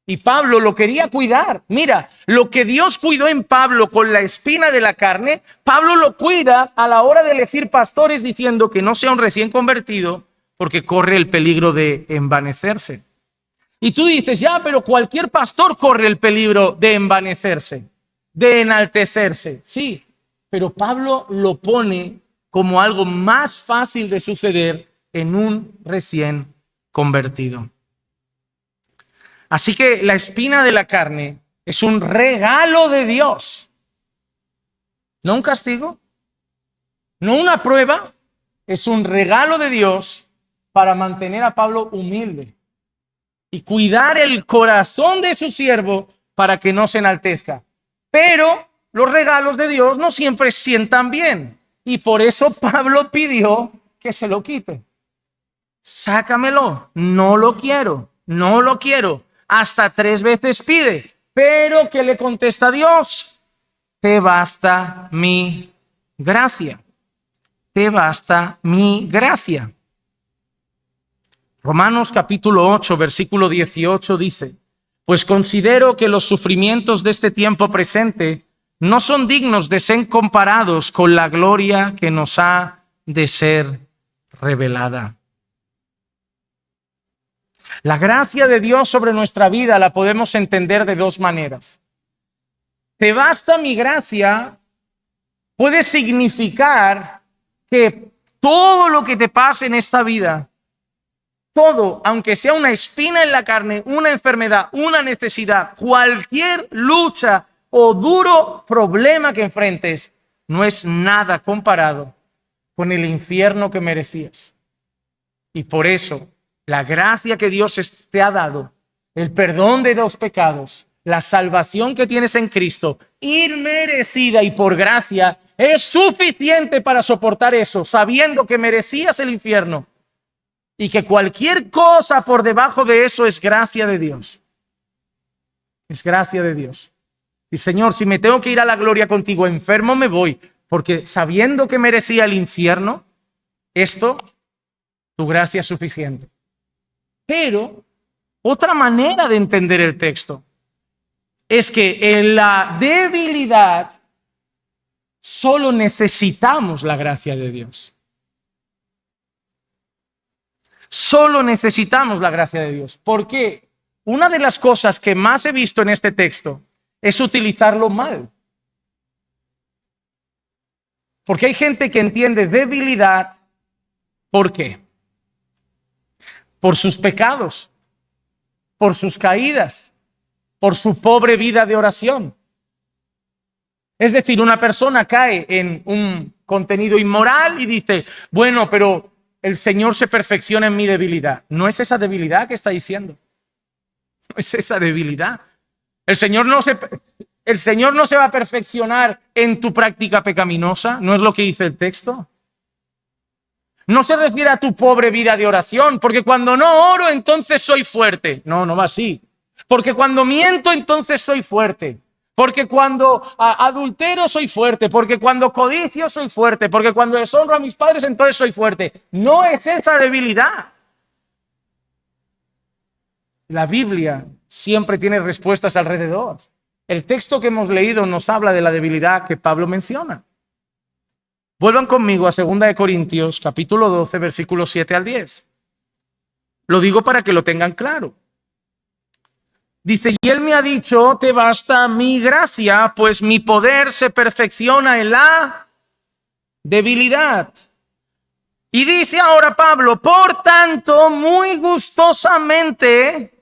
Y Pablo lo quería cuidar. Mira, lo que Dios cuidó en Pablo con la espina de la carne, Pablo lo cuida a la hora de elegir pastores, diciendo que no sea un recién convertido porque corre el peligro de envanecerse. Y tú dices, ya, pero cualquier pastor corre el peligro de envanecerse, de enaltecerse. Sí, pero Pablo lo pone como algo más fácil de suceder en un recién convertido. Así que la espina de la carne es un regalo de Dios, no un castigo, no una prueba, es un regalo de Dios para mantener a Pablo humilde y cuidar el corazón de su siervo para que no se enaltezca. Pero los regalos de Dios no siempre sientan bien y por eso Pablo pidió que se lo quite. Sácamelo, no lo quiero, no lo quiero. Hasta 3 veces pide, pero ¿qué le contesta Dios? Te basta mi gracia. Te basta mi gracia. Romanos capítulo 8, versículo 18 dice, pues considero que los sufrimientos de este tiempo presente no son dignos de ser comparados con la gloria que nos ha de ser revelada. La gracia de Dios sobre nuestra vida la podemos entender de 2 maneras. Te basta mi gracia puede significar que todo lo que te pase en esta vida, todo, aunque sea una espina en la carne, una enfermedad, una necesidad, cualquier lucha o duro problema que enfrentes, no es nada comparado con el infierno que merecías. Y por eso, la gracia que Dios te ha dado, el perdón de los pecados, la salvación que tienes en Cristo, inmerecida y por gracia, es suficiente para soportar eso, sabiendo que merecías el infierno y que cualquier cosa por debajo de eso es gracia de Dios. Es gracia de Dios. Y Señor, si me tengo que ir a la gloria contigo enfermo, me voy, porque sabiendo que merecía el infierno, tu gracia es suficiente. Pero otra manera de entender el texto es que en la debilidad solo necesitamos la gracia de Dios. Solo necesitamos la gracia de Dios. ¿Por qué? Una de las cosas que más he visto en este texto es utilizarlo mal. Porque hay gente que entiende debilidad, ¿por qué? Por sus pecados, por sus caídas, por su pobre vida de oración. Es decir, una persona cae en un contenido inmoral y dice, bueno, pero el Señor se perfecciona en mi debilidad. No es esa debilidad que está diciendo. No es esa debilidad. El Señor no se va a perfeccionar en tu práctica pecaminosa. ¿No es lo que dice el texto? No se refiere a tu pobre vida de oración, porque cuando no oro, entonces soy fuerte. No, no va así. Porque cuando miento, entonces soy fuerte. Porque cuando adultero, soy fuerte. Porque cuando codicio, soy fuerte. Porque cuando deshonro a mis padres, entonces soy fuerte. No es esa debilidad. La Biblia siempre tiene respuestas alrededor. El texto que hemos leído nos habla de la debilidad que Pablo menciona. Vuelvan conmigo a 2 Corintios, capítulo 12, versículos 7 al 10. Lo digo para que lo tengan claro. Dice, y él me ha dicho, te basta mi gracia, pues mi poder se perfecciona en la debilidad. Y dice ahora Pablo, por tanto, muy gustosamente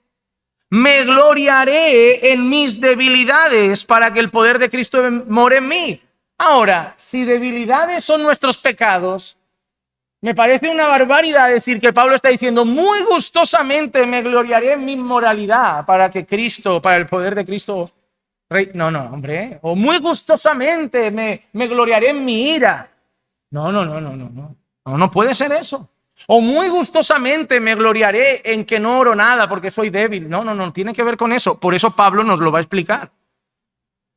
me gloriaré en mis debilidades para que el poder de Cristo more en mí. Ahora, si debilidades son nuestros pecados, me parece una barbaridad decir que Pablo está diciendo muy gustosamente me gloriaré en mi moralidad para que Cristo, para el poder de Cristo. No, hombre. O muy gustosamente me gloriaré en mi ira. No puede ser eso. O muy gustosamente me gloriaré en que no oro nada porque soy débil. No, tiene que ver con eso. Por eso Pablo nos lo va a explicar.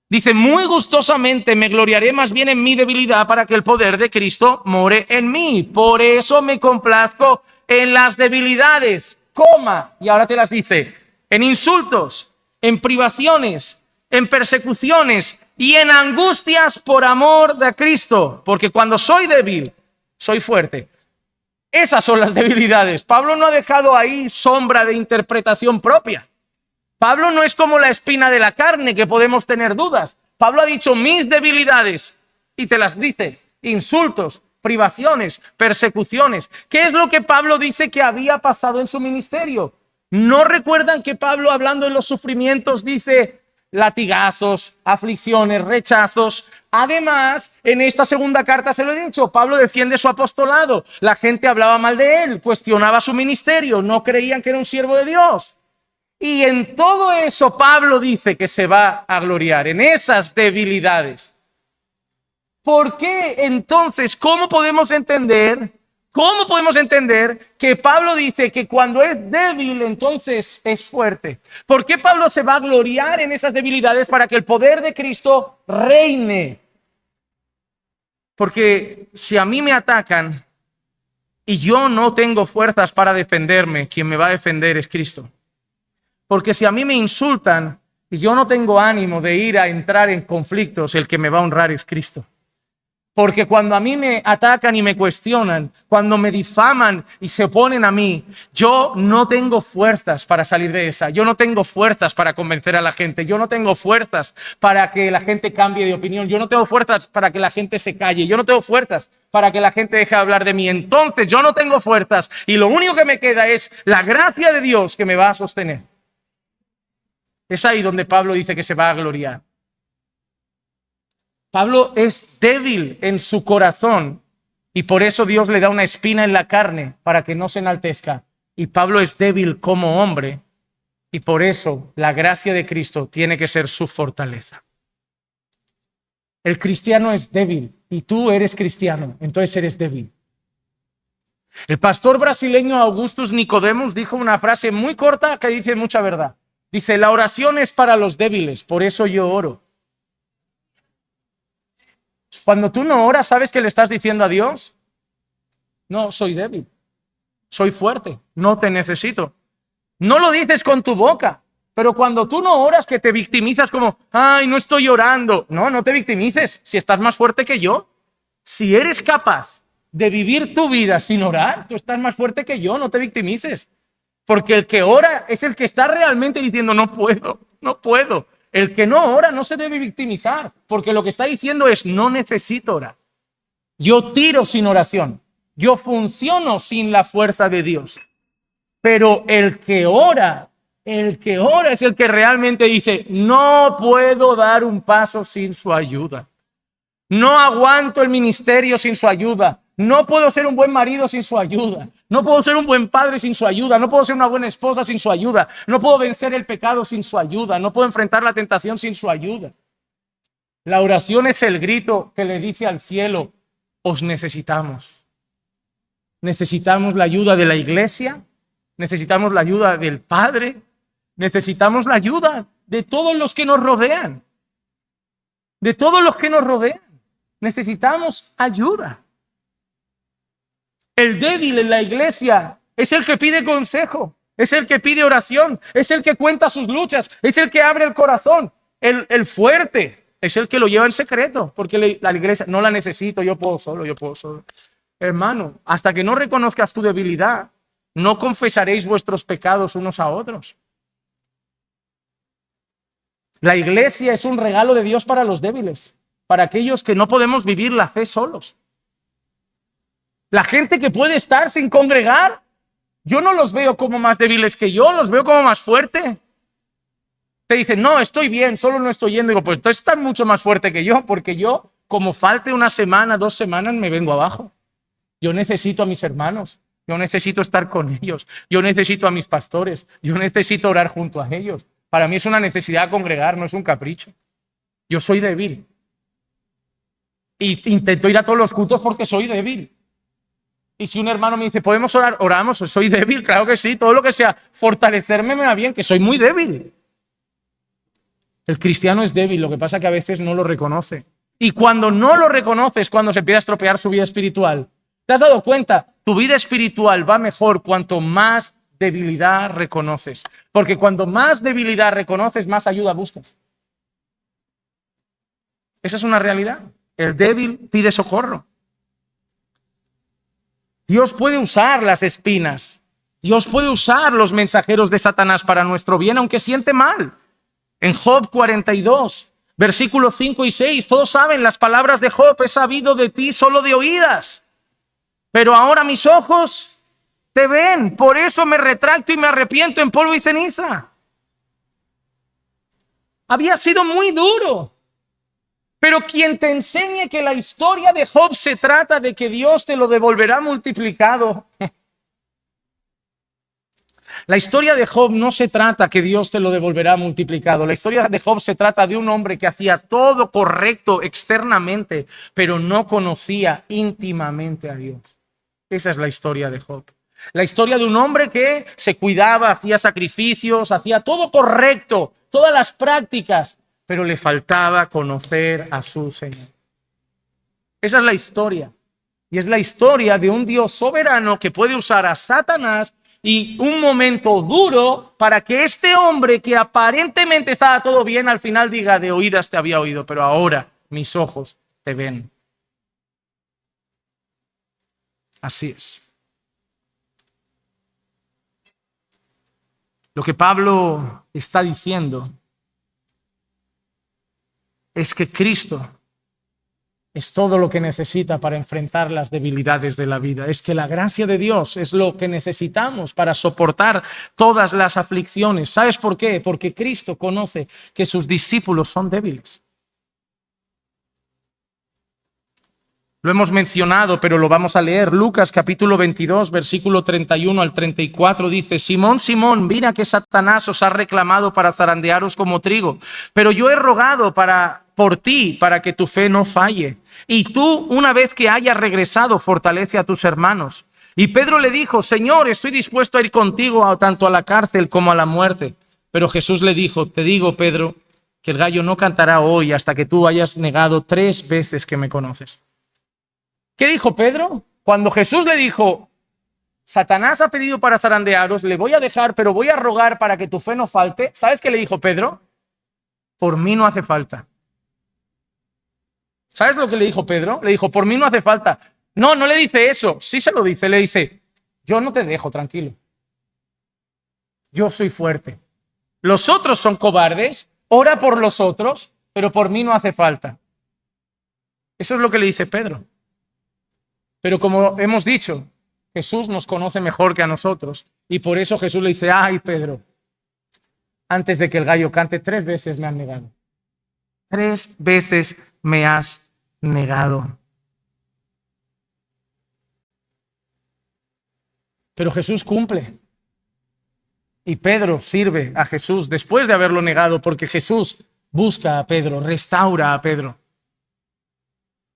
Dice, muy gustosamente me gloriaré más bien en mi debilidad para que el poder de Cristo more en mí. Por eso me complazco en las debilidades, coma, y ahora te las dice, en insultos, en privaciones, en persecuciones y en angustias por amor de Cristo. Porque cuando soy débil, soy fuerte. Esas son las debilidades. Pablo no ha dejado ahí sombra de interpretación propia. Pablo no es como la espina de la carne que podemos tener dudas. Pablo ha dicho mis debilidades y te las dice, insultos, privaciones, persecuciones. ¿Qué es lo que Pablo dice que había pasado en su ministerio? ¿No recuerdan que Pablo, hablando de los sufrimientos, dice latigazos, aflicciones, rechazos? Además, en esta segunda carta se lo he dicho, Pablo defiende su apostolado. La gente hablaba mal de él, cuestionaba su ministerio, no creían que era un siervo de Dios. Y en todo eso Pablo dice que se va a gloriar, en esas debilidades. ¿Por qué entonces? ¿Cómo podemos entender que Pablo dice que cuando es débil entonces es fuerte? ¿Por qué Pablo se va a gloriar en esas debilidades para que el poder de Cristo reine? Porque si a mí me atacan y yo no tengo fuerzas para defenderme, quien me va a defender es Cristo. Porque si a mí me insultan y yo no tengo ánimo de ir a entrar en conflictos, el que me va a honrar es Cristo. Porque cuando a mí me atacan y me cuestionan, cuando me difaman y se oponen a mí, yo no tengo fuerzas para salir de esa. Yo no tengo fuerzas para convencer a la gente. Yo no tengo fuerzas para que la gente cambie de opinión. Yo no tengo fuerzas para que la gente se calle. Yo no tengo fuerzas para que la gente deje de hablar de mí. Entonces yo no tengo fuerzas y lo único que me queda es la gracia de Dios que me va a sostener. Es ahí donde Pablo dice que se va a gloriar. Pablo es débil en su corazón y por eso Dios le da una espina en la carne para que no se enaltezca. Y Pablo es débil como hombre y por eso la gracia de Cristo tiene que ser su fortaleza. El cristiano es débil y tú eres cristiano, entonces eres débil. El pastor brasileño Augustus Nicodemus dijo una frase muy corta que dice mucha verdad. Dice, la oración es para los débiles, por eso yo oro. Cuando tú no oras, ¿sabes qué le estás diciendo a Dios? No, soy débil, soy fuerte, no te necesito. No lo dices con tu boca, pero cuando tú no oras, que te victimizas como, ay, no estoy orando. No te victimices, si estás más fuerte que yo. Si eres capaz de vivir tu vida sin orar, tú estás más fuerte que yo, no te victimices. Porque el que ora es el que está realmente diciendo, no puedo. El que no ora no se debe victimizar, porque lo que está diciendo es, no necesito orar. Yo tiro sin oración, yo funciono sin la fuerza de Dios. Pero el que ora es el que realmente dice, no puedo dar un paso sin su ayuda. No aguanto el ministerio sin su ayuda. No puedo ser un buen marido sin su ayuda. No puedo ser un buen padre sin su ayuda. No puedo ser una buena esposa sin su ayuda. No puedo vencer el pecado sin su ayuda. No puedo enfrentar la tentación sin su ayuda. La oración es el grito que le dice al cielo, os necesitamos. Necesitamos la ayuda de la iglesia. Necesitamos la ayuda del Padre. Necesitamos la ayuda de todos los que nos rodean. De todos los que nos rodean. Necesitamos ayuda. El débil en la iglesia es el que pide consejo, es el que pide oración, es el que cuenta sus luchas, es el que abre el corazón. El fuerte es el que lo lleva en secreto, porque la iglesia no la necesito, yo puedo solo. Hermano, hasta que no reconozcas tu debilidad, no confesaréis vuestros pecados unos a otros. La iglesia es un regalo de Dios para los débiles, para aquellos que no podemos vivir la fe solos. La gente que puede estar sin congregar, yo no los veo como más débiles que yo, los veo como más fuertes. Te dicen, no, estoy bien, solo no estoy yendo. Digo, pues tú estás mucho más fuerte que yo, porque yo, como falte una semana, 2 semanas, me vengo abajo. Yo necesito a mis hermanos, yo necesito estar con ellos, yo necesito a mis pastores, yo necesito orar junto a ellos. Para mí es una necesidad congregar, no es un capricho. Yo soy débil. Y intento ir a todos los cultos porque soy débil. Y si un hermano me dice, ¿podemos orar? Oramos, soy débil, claro que sí, todo lo que sea fortalecerme me va bien, que soy muy débil. El cristiano es débil, lo que pasa es que a veces no lo reconoce. Y cuando no lo reconoces, cuando se empieza a estropear su vida espiritual. ¿Te has dado cuenta? Tu vida espiritual va mejor cuanto más debilidad reconoces. Porque cuando más debilidad reconoces, más ayuda buscas. Esa es una realidad. El débil pide socorro. Dios puede usar las espinas. Dios puede usar los mensajeros de Satanás para nuestro bien, aunque siente mal. En Job 42, versículos 5 y 6, todos saben las palabras de Job: he sabido de ti solo de oídas, pero ahora mis ojos te ven, por eso me retracto y me arrepiento en polvo y ceniza. Había sido muy duro. Pero quien te enseñe que la historia de Job se trata de que Dios te lo devolverá multiplicado. La historia de Job no se trata que Dios te lo devolverá multiplicado. La historia de Job se trata de un hombre que hacía todo correcto externamente, pero no conocía íntimamente a Dios. Esa es la historia de Job. La historia de un hombre que se cuidaba, hacía sacrificios, hacía todo correcto, todas las prácticas, pero le faltaba conocer a su Señor. Esa es la historia. Y es la historia de un Dios soberano que puede usar a Satanás y un momento duro para que este hombre que aparentemente estaba todo bien, al final diga: de oídas te había oído, pero ahora mis ojos te ven. Así es. Lo que Pablo está diciendo es que Cristo es todo lo que necesita para enfrentar las debilidades de la vida. Es que la gracia de Dios es lo que necesitamos para soportar todas las aflicciones. ¿Sabes por qué? Porque Cristo conoce que sus discípulos son débiles. Lo hemos mencionado, pero lo vamos a leer. Lucas capítulo 22, versículo 31 al 34 dice: Simón, Simón, mira que Satanás os ha reclamado para zarandearos como trigo, pero yo he rogado por ti para que tu fe no falle. Y tú, una vez que hayas regresado, fortalece a tus hermanos. Y Pedro le dijo: Señor, estoy dispuesto a ir contigo tanto a la cárcel como a la muerte. Pero Jesús le dijo: te digo, Pedro, que el gallo no cantará hoy hasta que tú hayas negado 3 veces que me conoces. ¿Qué dijo Pedro? Cuando Jesús le dijo: Satanás ha pedido para zarandearos, le voy a dejar, pero voy a rogar para que tu fe no falte. ¿Sabes qué le dijo Pedro? Por mí no hace falta. ¿Sabes lo que le dijo Pedro? Le dijo: por mí no hace falta. No, no le dice eso. Sí se lo dice. Le dice: yo no te dejo, tranquilo. Yo soy fuerte. Los otros son cobardes. Ora por los otros, pero por mí no hace falta. Eso es lo que le dice Pedro. Pero como hemos dicho, Jesús nos conoce mejor que a nosotros. Y por eso Jesús le dice: ay, Pedro, antes de que el gallo cante, 3 veces me han negado. 3 veces me has negado. Pero Jesús cumple. Y Pedro sirve a Jesús después de haberlo negado, porque Jesús busca a Pedro, restaura a Pedro.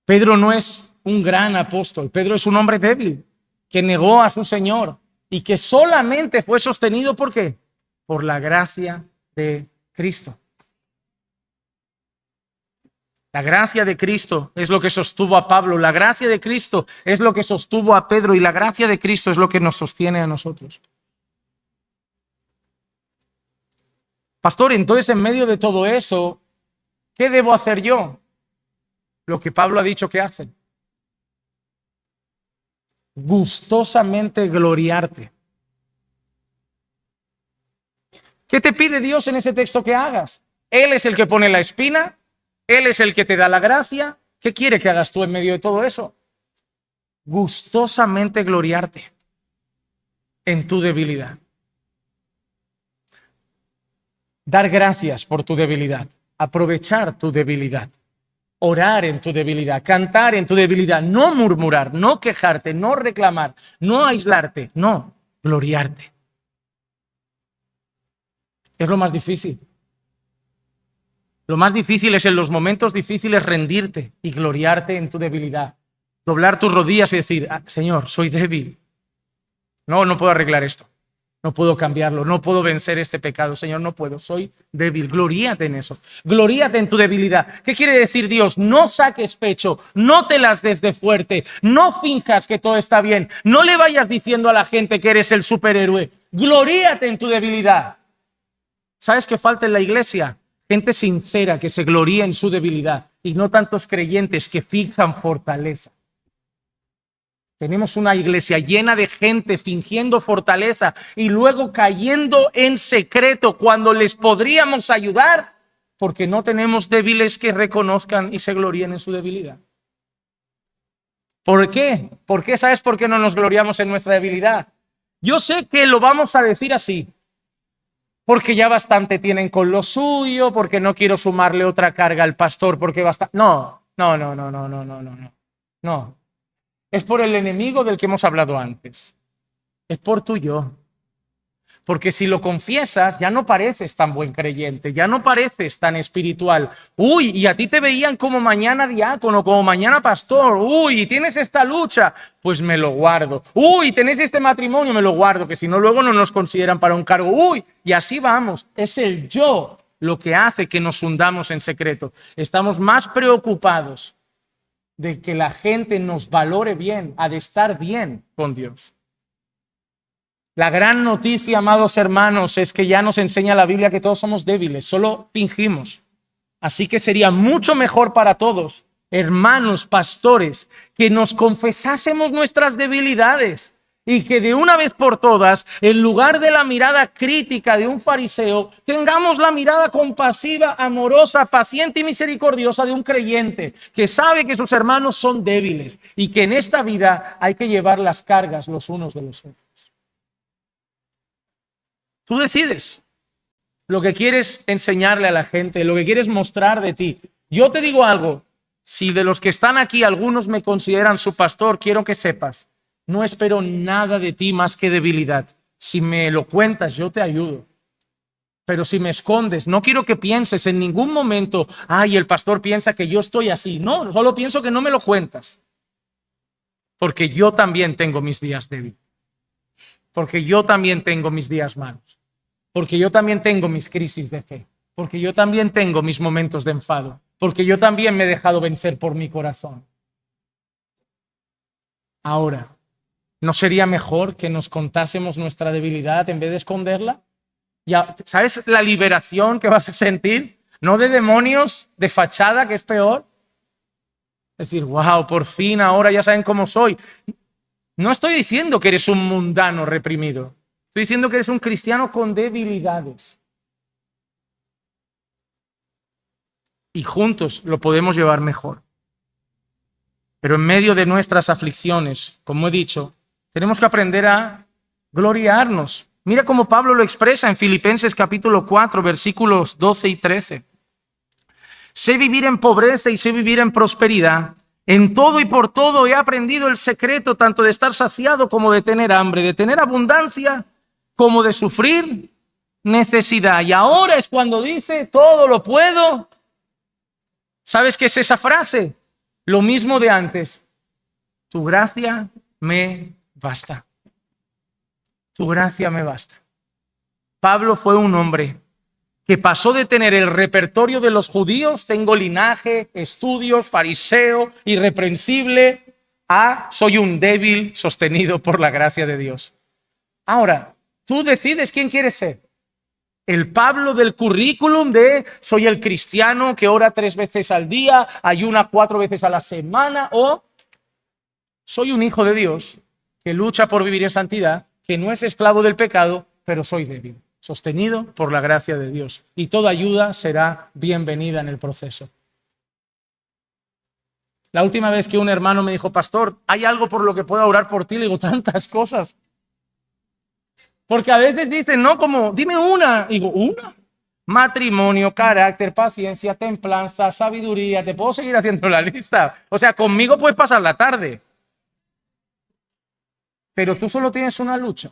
Pedro no es un gran apóstol. Pedro es un hombre débil que negó a su Señor y que solamente fue sostenido ¿por qué? Por la gracia de Cristo. La gracia de Cristo es lo que sostuvo a Pablo, la gracia de Cristo es lo que sostuvo a Pedro y la gracia de Cristo es lo que nos sostiene a nosotros. Pastor, entonces en medio de todo eso, ¿qué debo hacer yo? Lo que Pablo ha dicho que hace. Gustosamente gloriarte. ¿Qué te pide Dios en ese texto que hagas? Él es el que pone la espina, Él es el que te da la gracia. ¿Qué quiere que hagas tú en medio de todo eso? Gustosamente gloriarte en tu debilidad. Dar gracias por tu debilidad, aprovechar tu debilidad, orar en tu debilidad, cantar en tu debilidad, no murmurar, no quejarte, no reclamar, no aislarte, no, gloriarte. Es lo más difícil. Lo más difícil es en los momentos difíciles rendirte y gloriarte en tu debilidad. doblar tus rodillas y decir, Señor, soy débil. No puedo arreglar esto. No puedo cambiarlo, no puedo vencer este pecado, Señor, no puedo, soy débil. Gloríate en eso, gloríate en tu debilidad. ¿Qué quiere decir Dios? No saques pecho, no te las des de fuerte, no finjas que todo está bien, no le vayas diciendo a la gente que eres el superhéroe. Gloríate en tu debilidad. ¿Sabes qué falta en la iglesia? Gente sincera que se gloríe en su debilidad y no tantos creyentes que finjan fortaleza. Tenemos una iglesia llena de gente fingiendo fortaleza y luego cayendo en secreto cuando les podríamos ayudar porque no tenemos débiles que reconozcan y se gloríen en su debilidad. ¿Por qué? ¿Por qué? ¿Sabes por qué no nos gloriamos en nuestra debilidad? Yo sé que lo vamos a decir así, porque ya bastante tienen con lo suyo, porque no quiero sumarle otra carga al pastor, porque basta. No. Es por el enemigo del que hemos hablado antes. Es por tu yo. Porque si lo confiesas, ya no pareces tan buen creyente, ya no pareces tan espiritual. Uy, y a ti te veían como mañana diácono, como mañana pastor. Uy, y tienes esta lucha, pues me lo guardo. Uy, tenés este matrimonio, me lo guardo, que si no luego no nos consideran para un cargo. Uy, y así vamos. Es el yo lo que hace que nos hundamos en secreto. Estamos más preocupados de que la gente nos valore bien, a de estar bien con Dios. La gran noticia, amados hermanos, es que ya nos enseña la Biblia que todos somos débiles, solo fingimos. Así que sería mucho mejor para todos, hermanos, pastores, que nos confesásemos nuestras debilidades y que de una vez por todas, en lugar de la mirada crítica de un fariseo, tengamos la mirada compasiva, amorosa, paciente y misericordiosa de un creyente que sabe que sus hermanos son débiles y que en esta vida hay que llevar las cargas los unos de los otros. Tú decides lo que quieres enseñarle a la gente, lo que quieres mostrar de ti. Yo te digo algo, si de los que están aquí algunos me consideran su pastor, quiero que sepas, no espero nada de ti más que debilidad. Si me lo cuentas, yo te ayudo. Pero si me escondes, no quiero que pienses en ningún momento, ay, el pastor piensa que yo estoy así. No, solo pienso que no me lo cuentas. Porque yo también tengo mis días débiles. Porque yo también tengo mis días malos. Porque yo también tengo mis crisis de fe. Porque yo también tengo mis momentos de enfado. Porque yo también me he dejado vencer por mi corazón. Ahora, ¿no sería mejor que nos contásemos nuestra debilidad en vez de esconderla? Ya, ¿sabes la liberación que vas a sentir? No de demonios, de fachada, que es peor. Decir, wow, por fin ahora ya saben cómo soy. No estoy diciendo que eres un mundano reprimido. Estoy diciendo que eres un cristiano con debilidades. Y juntos lo podemos llevar mejor. Pero en medio de nuestras aflicciones, como he dicho, tenemos que aprender a gloriarnos. Mira cómo Pablo lo expresa en Filipenses capítulo 4, versículos 12 y 13. Sé vivir en pobreza y sé vivir en prosperidad. En todo y por todo he aprendido el secreto tanto de estar saciado como de tener hambre, de tener abundancia como de sufrir necesidad. Y ahora es cuando dice, todo lo puedo. ¿Sabes qué es esa frase? Lo mismo de antes. Tu gracia me basta. Tu gracia me basta. Pablo fue un hombre que pasó de tener el repertorio de los judíos, tengo linaje, estudios, fariseo, irreprensible, a soy un débil sostenido por la gracia de Dios. Ahora, tú decides quién quieres ser. El Pablo del currículum de soy el cristiano que ora 3 veces al día, ayuna 4 veces a la semana, o soy un hijo de Dios que lucha por vivir en santidad, que no es esclavo del pecado, pero soy débil, sostenido por la gracia de Dios. Y toda ayuda será bienvenida en el proceso. La última vez que un hermano me dijo, pastor, ¿hay algo por lo que pueda orar por ti? Le digo, tantas cosas. Porque a veces dicen, no, como, dime una. Y digo, ¿una? Matrimonio, carácter, paciencia, templanza, sabiduría. Te puedo seguir haciendo la lista. O sea, conmigo puedes pasar la tarde. Pero tú solo tienes una lucha.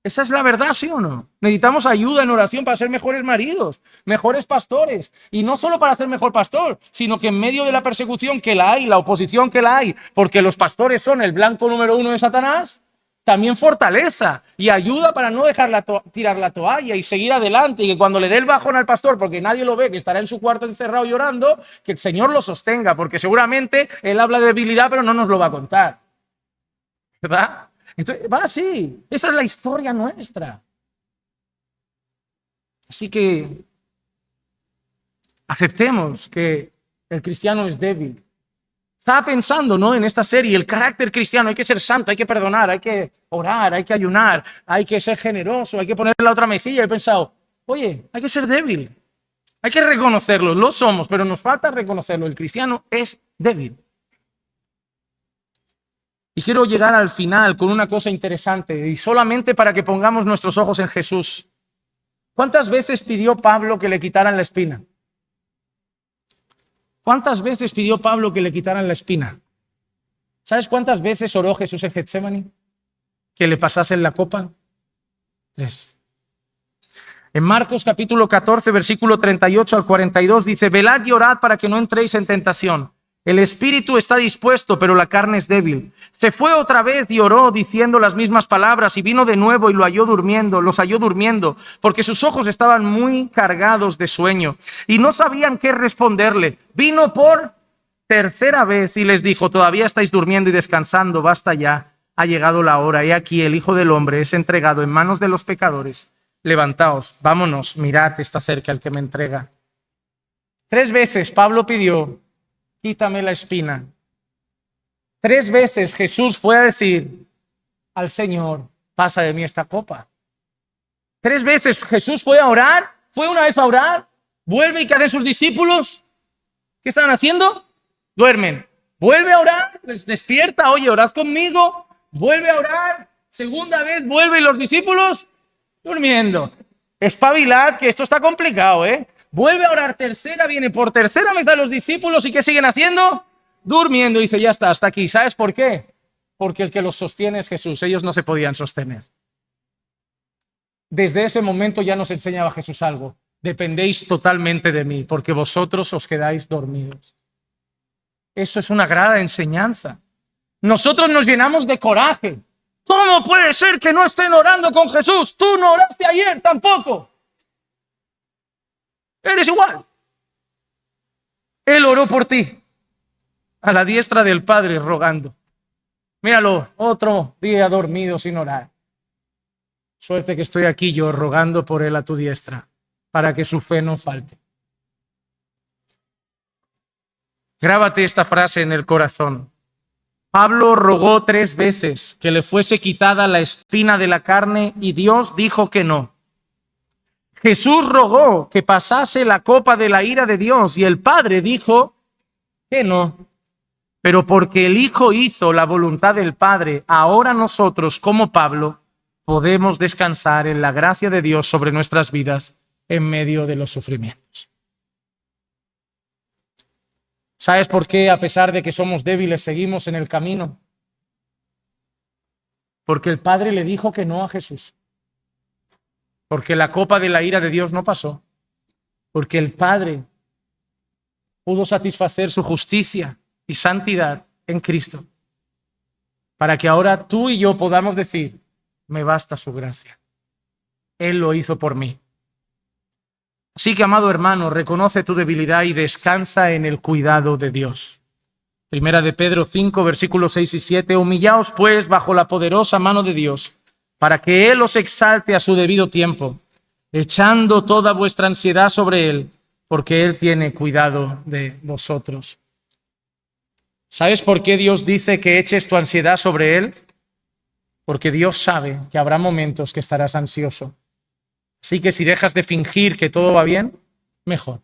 Esa es la verdad, ¿sí o no? Necesitamos ayuda en oración para ser mejores maridos, mejores pastores. Y no solo para ser mejor pastor, sino que en medio de la persecución que la hay, la oposición que la hay, porque los pastores son el blanco número uno de Satanás, también fortaleza y ayuda para no dejar tirar la toalla y seguir adelante. Y que cuando le dé el bajón al pastor, porque nadie lo ve, que estará en su cuarto encerrado llorando, que el Señor lo sostenga, porque seguramente él habla de debilidad, pero no nos lo va a contar. ¿Verdad? Entonces, va así. Esa es la historia nuestra. Así que aceptemos que el cristiano es débil. Estaba pensando, ¿no? En esta serie, el carácter cristiano, hay que ser santo, hay que perdonar, hay que orar, hay que ayunar, hay que ser generoso, hay que poner la otra mejilla. He pensado, oye, hay que ser débil, hay que reconocerlo, lo somos, pero nos falta reconocerlo. El cristiano es débil. Y quiero llegar al final con una cosa interesante, y solamente para que pongamos nuestros ojos en Jesús. ¿Cuántas veces pidió Pablo que le quitaran la espina? ¿Cuántas veces pidió Pablo que le quitaran la espina? ¿Sabes cuántas veces oró Jesús en Getsemaní? Que le pasasen la copa. 3. En Marcos capítulo 14, versículo 38 al 42 dice, velad y orad para que no entréis en tentación. El espíritu está dispuesto, pero la carne es débil. Se fue otra vez y oró diciendo las mismas palabras y vino de nuevo y los halló durmiendo, porque sus ojos estaban muy cargados de sueño y no sabían qué responderle. Vino por tercera vez y les dijo, todavía estáis durmiendo y descansando, basta ya, ha llegado la hora. He aquí el Hijo del Hombre es entregado en manos de los pecadores. Levantaos, vámonos, mirad, está cerca el que me entrega. 3 veces Pablo pidió, quítame la espina. 3 veces Jesús fue a decir al Señor, pasa de mí esta copa. 3 veces Jesús fue a orar, fue una vez a orar, vuelve y ¿qué hacen sus discípulos? ¿Qué estaban haciendo? Duermen. Vuelve a orar, les despierta, oye, orad conmigo, vuelve a orar, segunda vez vuelve y los discípulos durmiendo. Espabilad, que esto está complicado, ¿eh? Vuelve a orar tercera, viene por tercera vez a los discípulos y ¿qué siguen haciendo? Durmiendo. Dice, ya está, hasta aquí. ¿Sabes por qué? Porque el que los sostiene es Jesús. Ellos no se podían sostener. Desde ese momento ya nos enseñaba Jesús algo. Dependéis totalmente de mí, porque vosotros os quedáis dormidos. Eso es una gran enseñanza. Nosotros nos llenamos de coraje. ¿Cómo puede ser que no estén orando con Jesús? Tú no oraste ayer tampoco. Eres igual. Él oró por ti, a la diestra del Padre, rogando. Míralo, otro día dormido sin orar. Suerte que estoy aquí yo rogando por él a tu diestra, para que su fe no falte. Grábate esta frase en el corazón. Pablo rogó 3 veces que le fuese quitada la espina de la carne y Dios dijo que no. Jesús rogó que pasase la copa de la ira de Dios y el Padre dijo que no. Pero porque el Hijo hizo la voluntad del Padre, ahora nosotros, como Pablo, podemos descansar en la gracia de Dios sobre nuestras vidas en medio de los sufrimientos. ¿Sabes por qué, a pesar de que somos débiles, seguimos en el camino? Porque el Padre le dijo que no a Jesús. Porque la copa de la ira de Dios no pasó. Porque el Padre pudo satisfacer su justicia y santidad en Cristo. Para que ahora tú y yo podamos decir, me basta su gracia. Él lo hizo por mí. Así que, amado hermano, reconoce tu debilidad y descansa en el cuidado de Dios. Primera de Pedro 5, versículos 6 y 7. Humillaos pues bajo la poderosa mano de Dios, para que Él os exalte a su debido tiempo, echando toda vuestra ansiedad sobre Él, porque Él tiene cuidado de vosotros. ¿Sabes por qué Dios dice que eches tu ansiedad sobre Él? Porque Dios sabe que habrá momentos que estarás ansioso. Así que si dejas de fingir que todo va bien, mejor.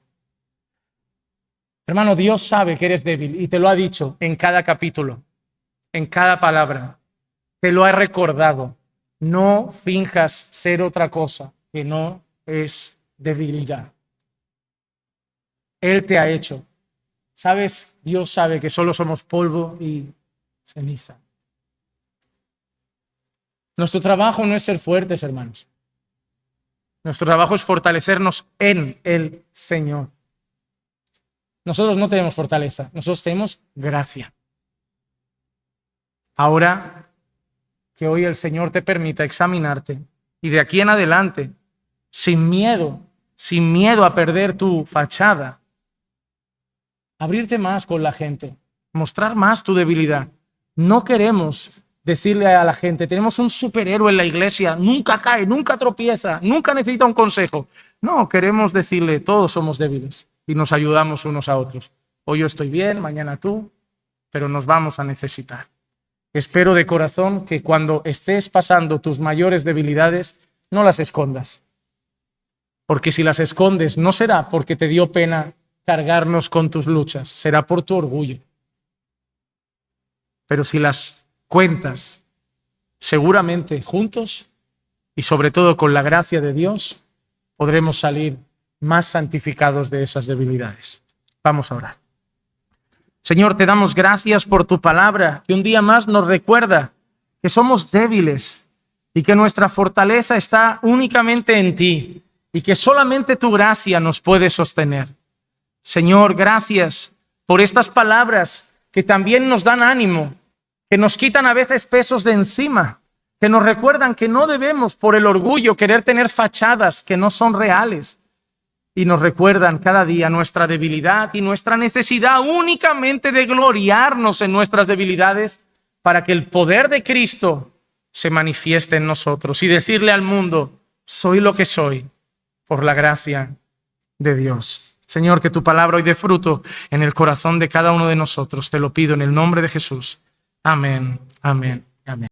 Hermano, Dios sabe que eres débil y te lo ha dicho en cada capítulo, en cada palabra. Te lo ha recordado. No finjas ser otra cosa que no es debilidad. Él te ha hecho. ¿Sabes? Dios sabe que solo somos polvo y ceniza. Nuestro trabajo no es ser fuertes, hermanos. Nuestro trabajo es fortalecernos en el Señor. Nosotros no tenemos fortaleza, nosotros tenemos gracia. Ahora que hoy el Señor te permita examinarte y de aquí en adelante, sin miedo a perder tu fachada, abrirte más con la gente, mostrar más tu debilidad. No queremos decirle a la gente, tenemos un superhéroe en la iglesia, nunca cae, nunca tropieza, nunca necesita un consejo. No, queremos decirle, todos somos débiles y nos ayudamos unos a otros. Hoy yo estoy bien, mañana tú, pero nos vamos a necesitar. Espero de corazón que cuando estés pasando tus mayores debilidades, no las escondas. Porque si las escondes, no será porque te dio pena cargarnos con tus luchas, será por tu orgullo. Pero si las cuentas, seguramente juntos y sobre todo con la gracia de Dios, podremos salir más santificados de esas debilidades. Vamos a orar. Señor, te damos gracias por tu palabra, que un día más nos recuerda que somos débiles y que nuestra fortaleza está únicamente en ti y que solamente tu gracia nos puede sostener. Señor, gracias por estas palabras que también nos dan ánimo, que nos quitan a veces pesos de encima, que nos recuerdan que no debemos por el orgullo querer tener fachadas que no son reales. Y nos recuerdan cada día nuestra debilidad y nuestra necesidad únicamente de gloriarnos en nuestras debilidades para que el poder de Cristo se manifieste en nosotros y decirle al mundo, soy lo que soy por la gracia de Dios. Señor, que tu palabra hoy dé fruto en el corazón de cada uno de nosotros. Te lo pido en el nombre de Jesús. Amén, amén, amén.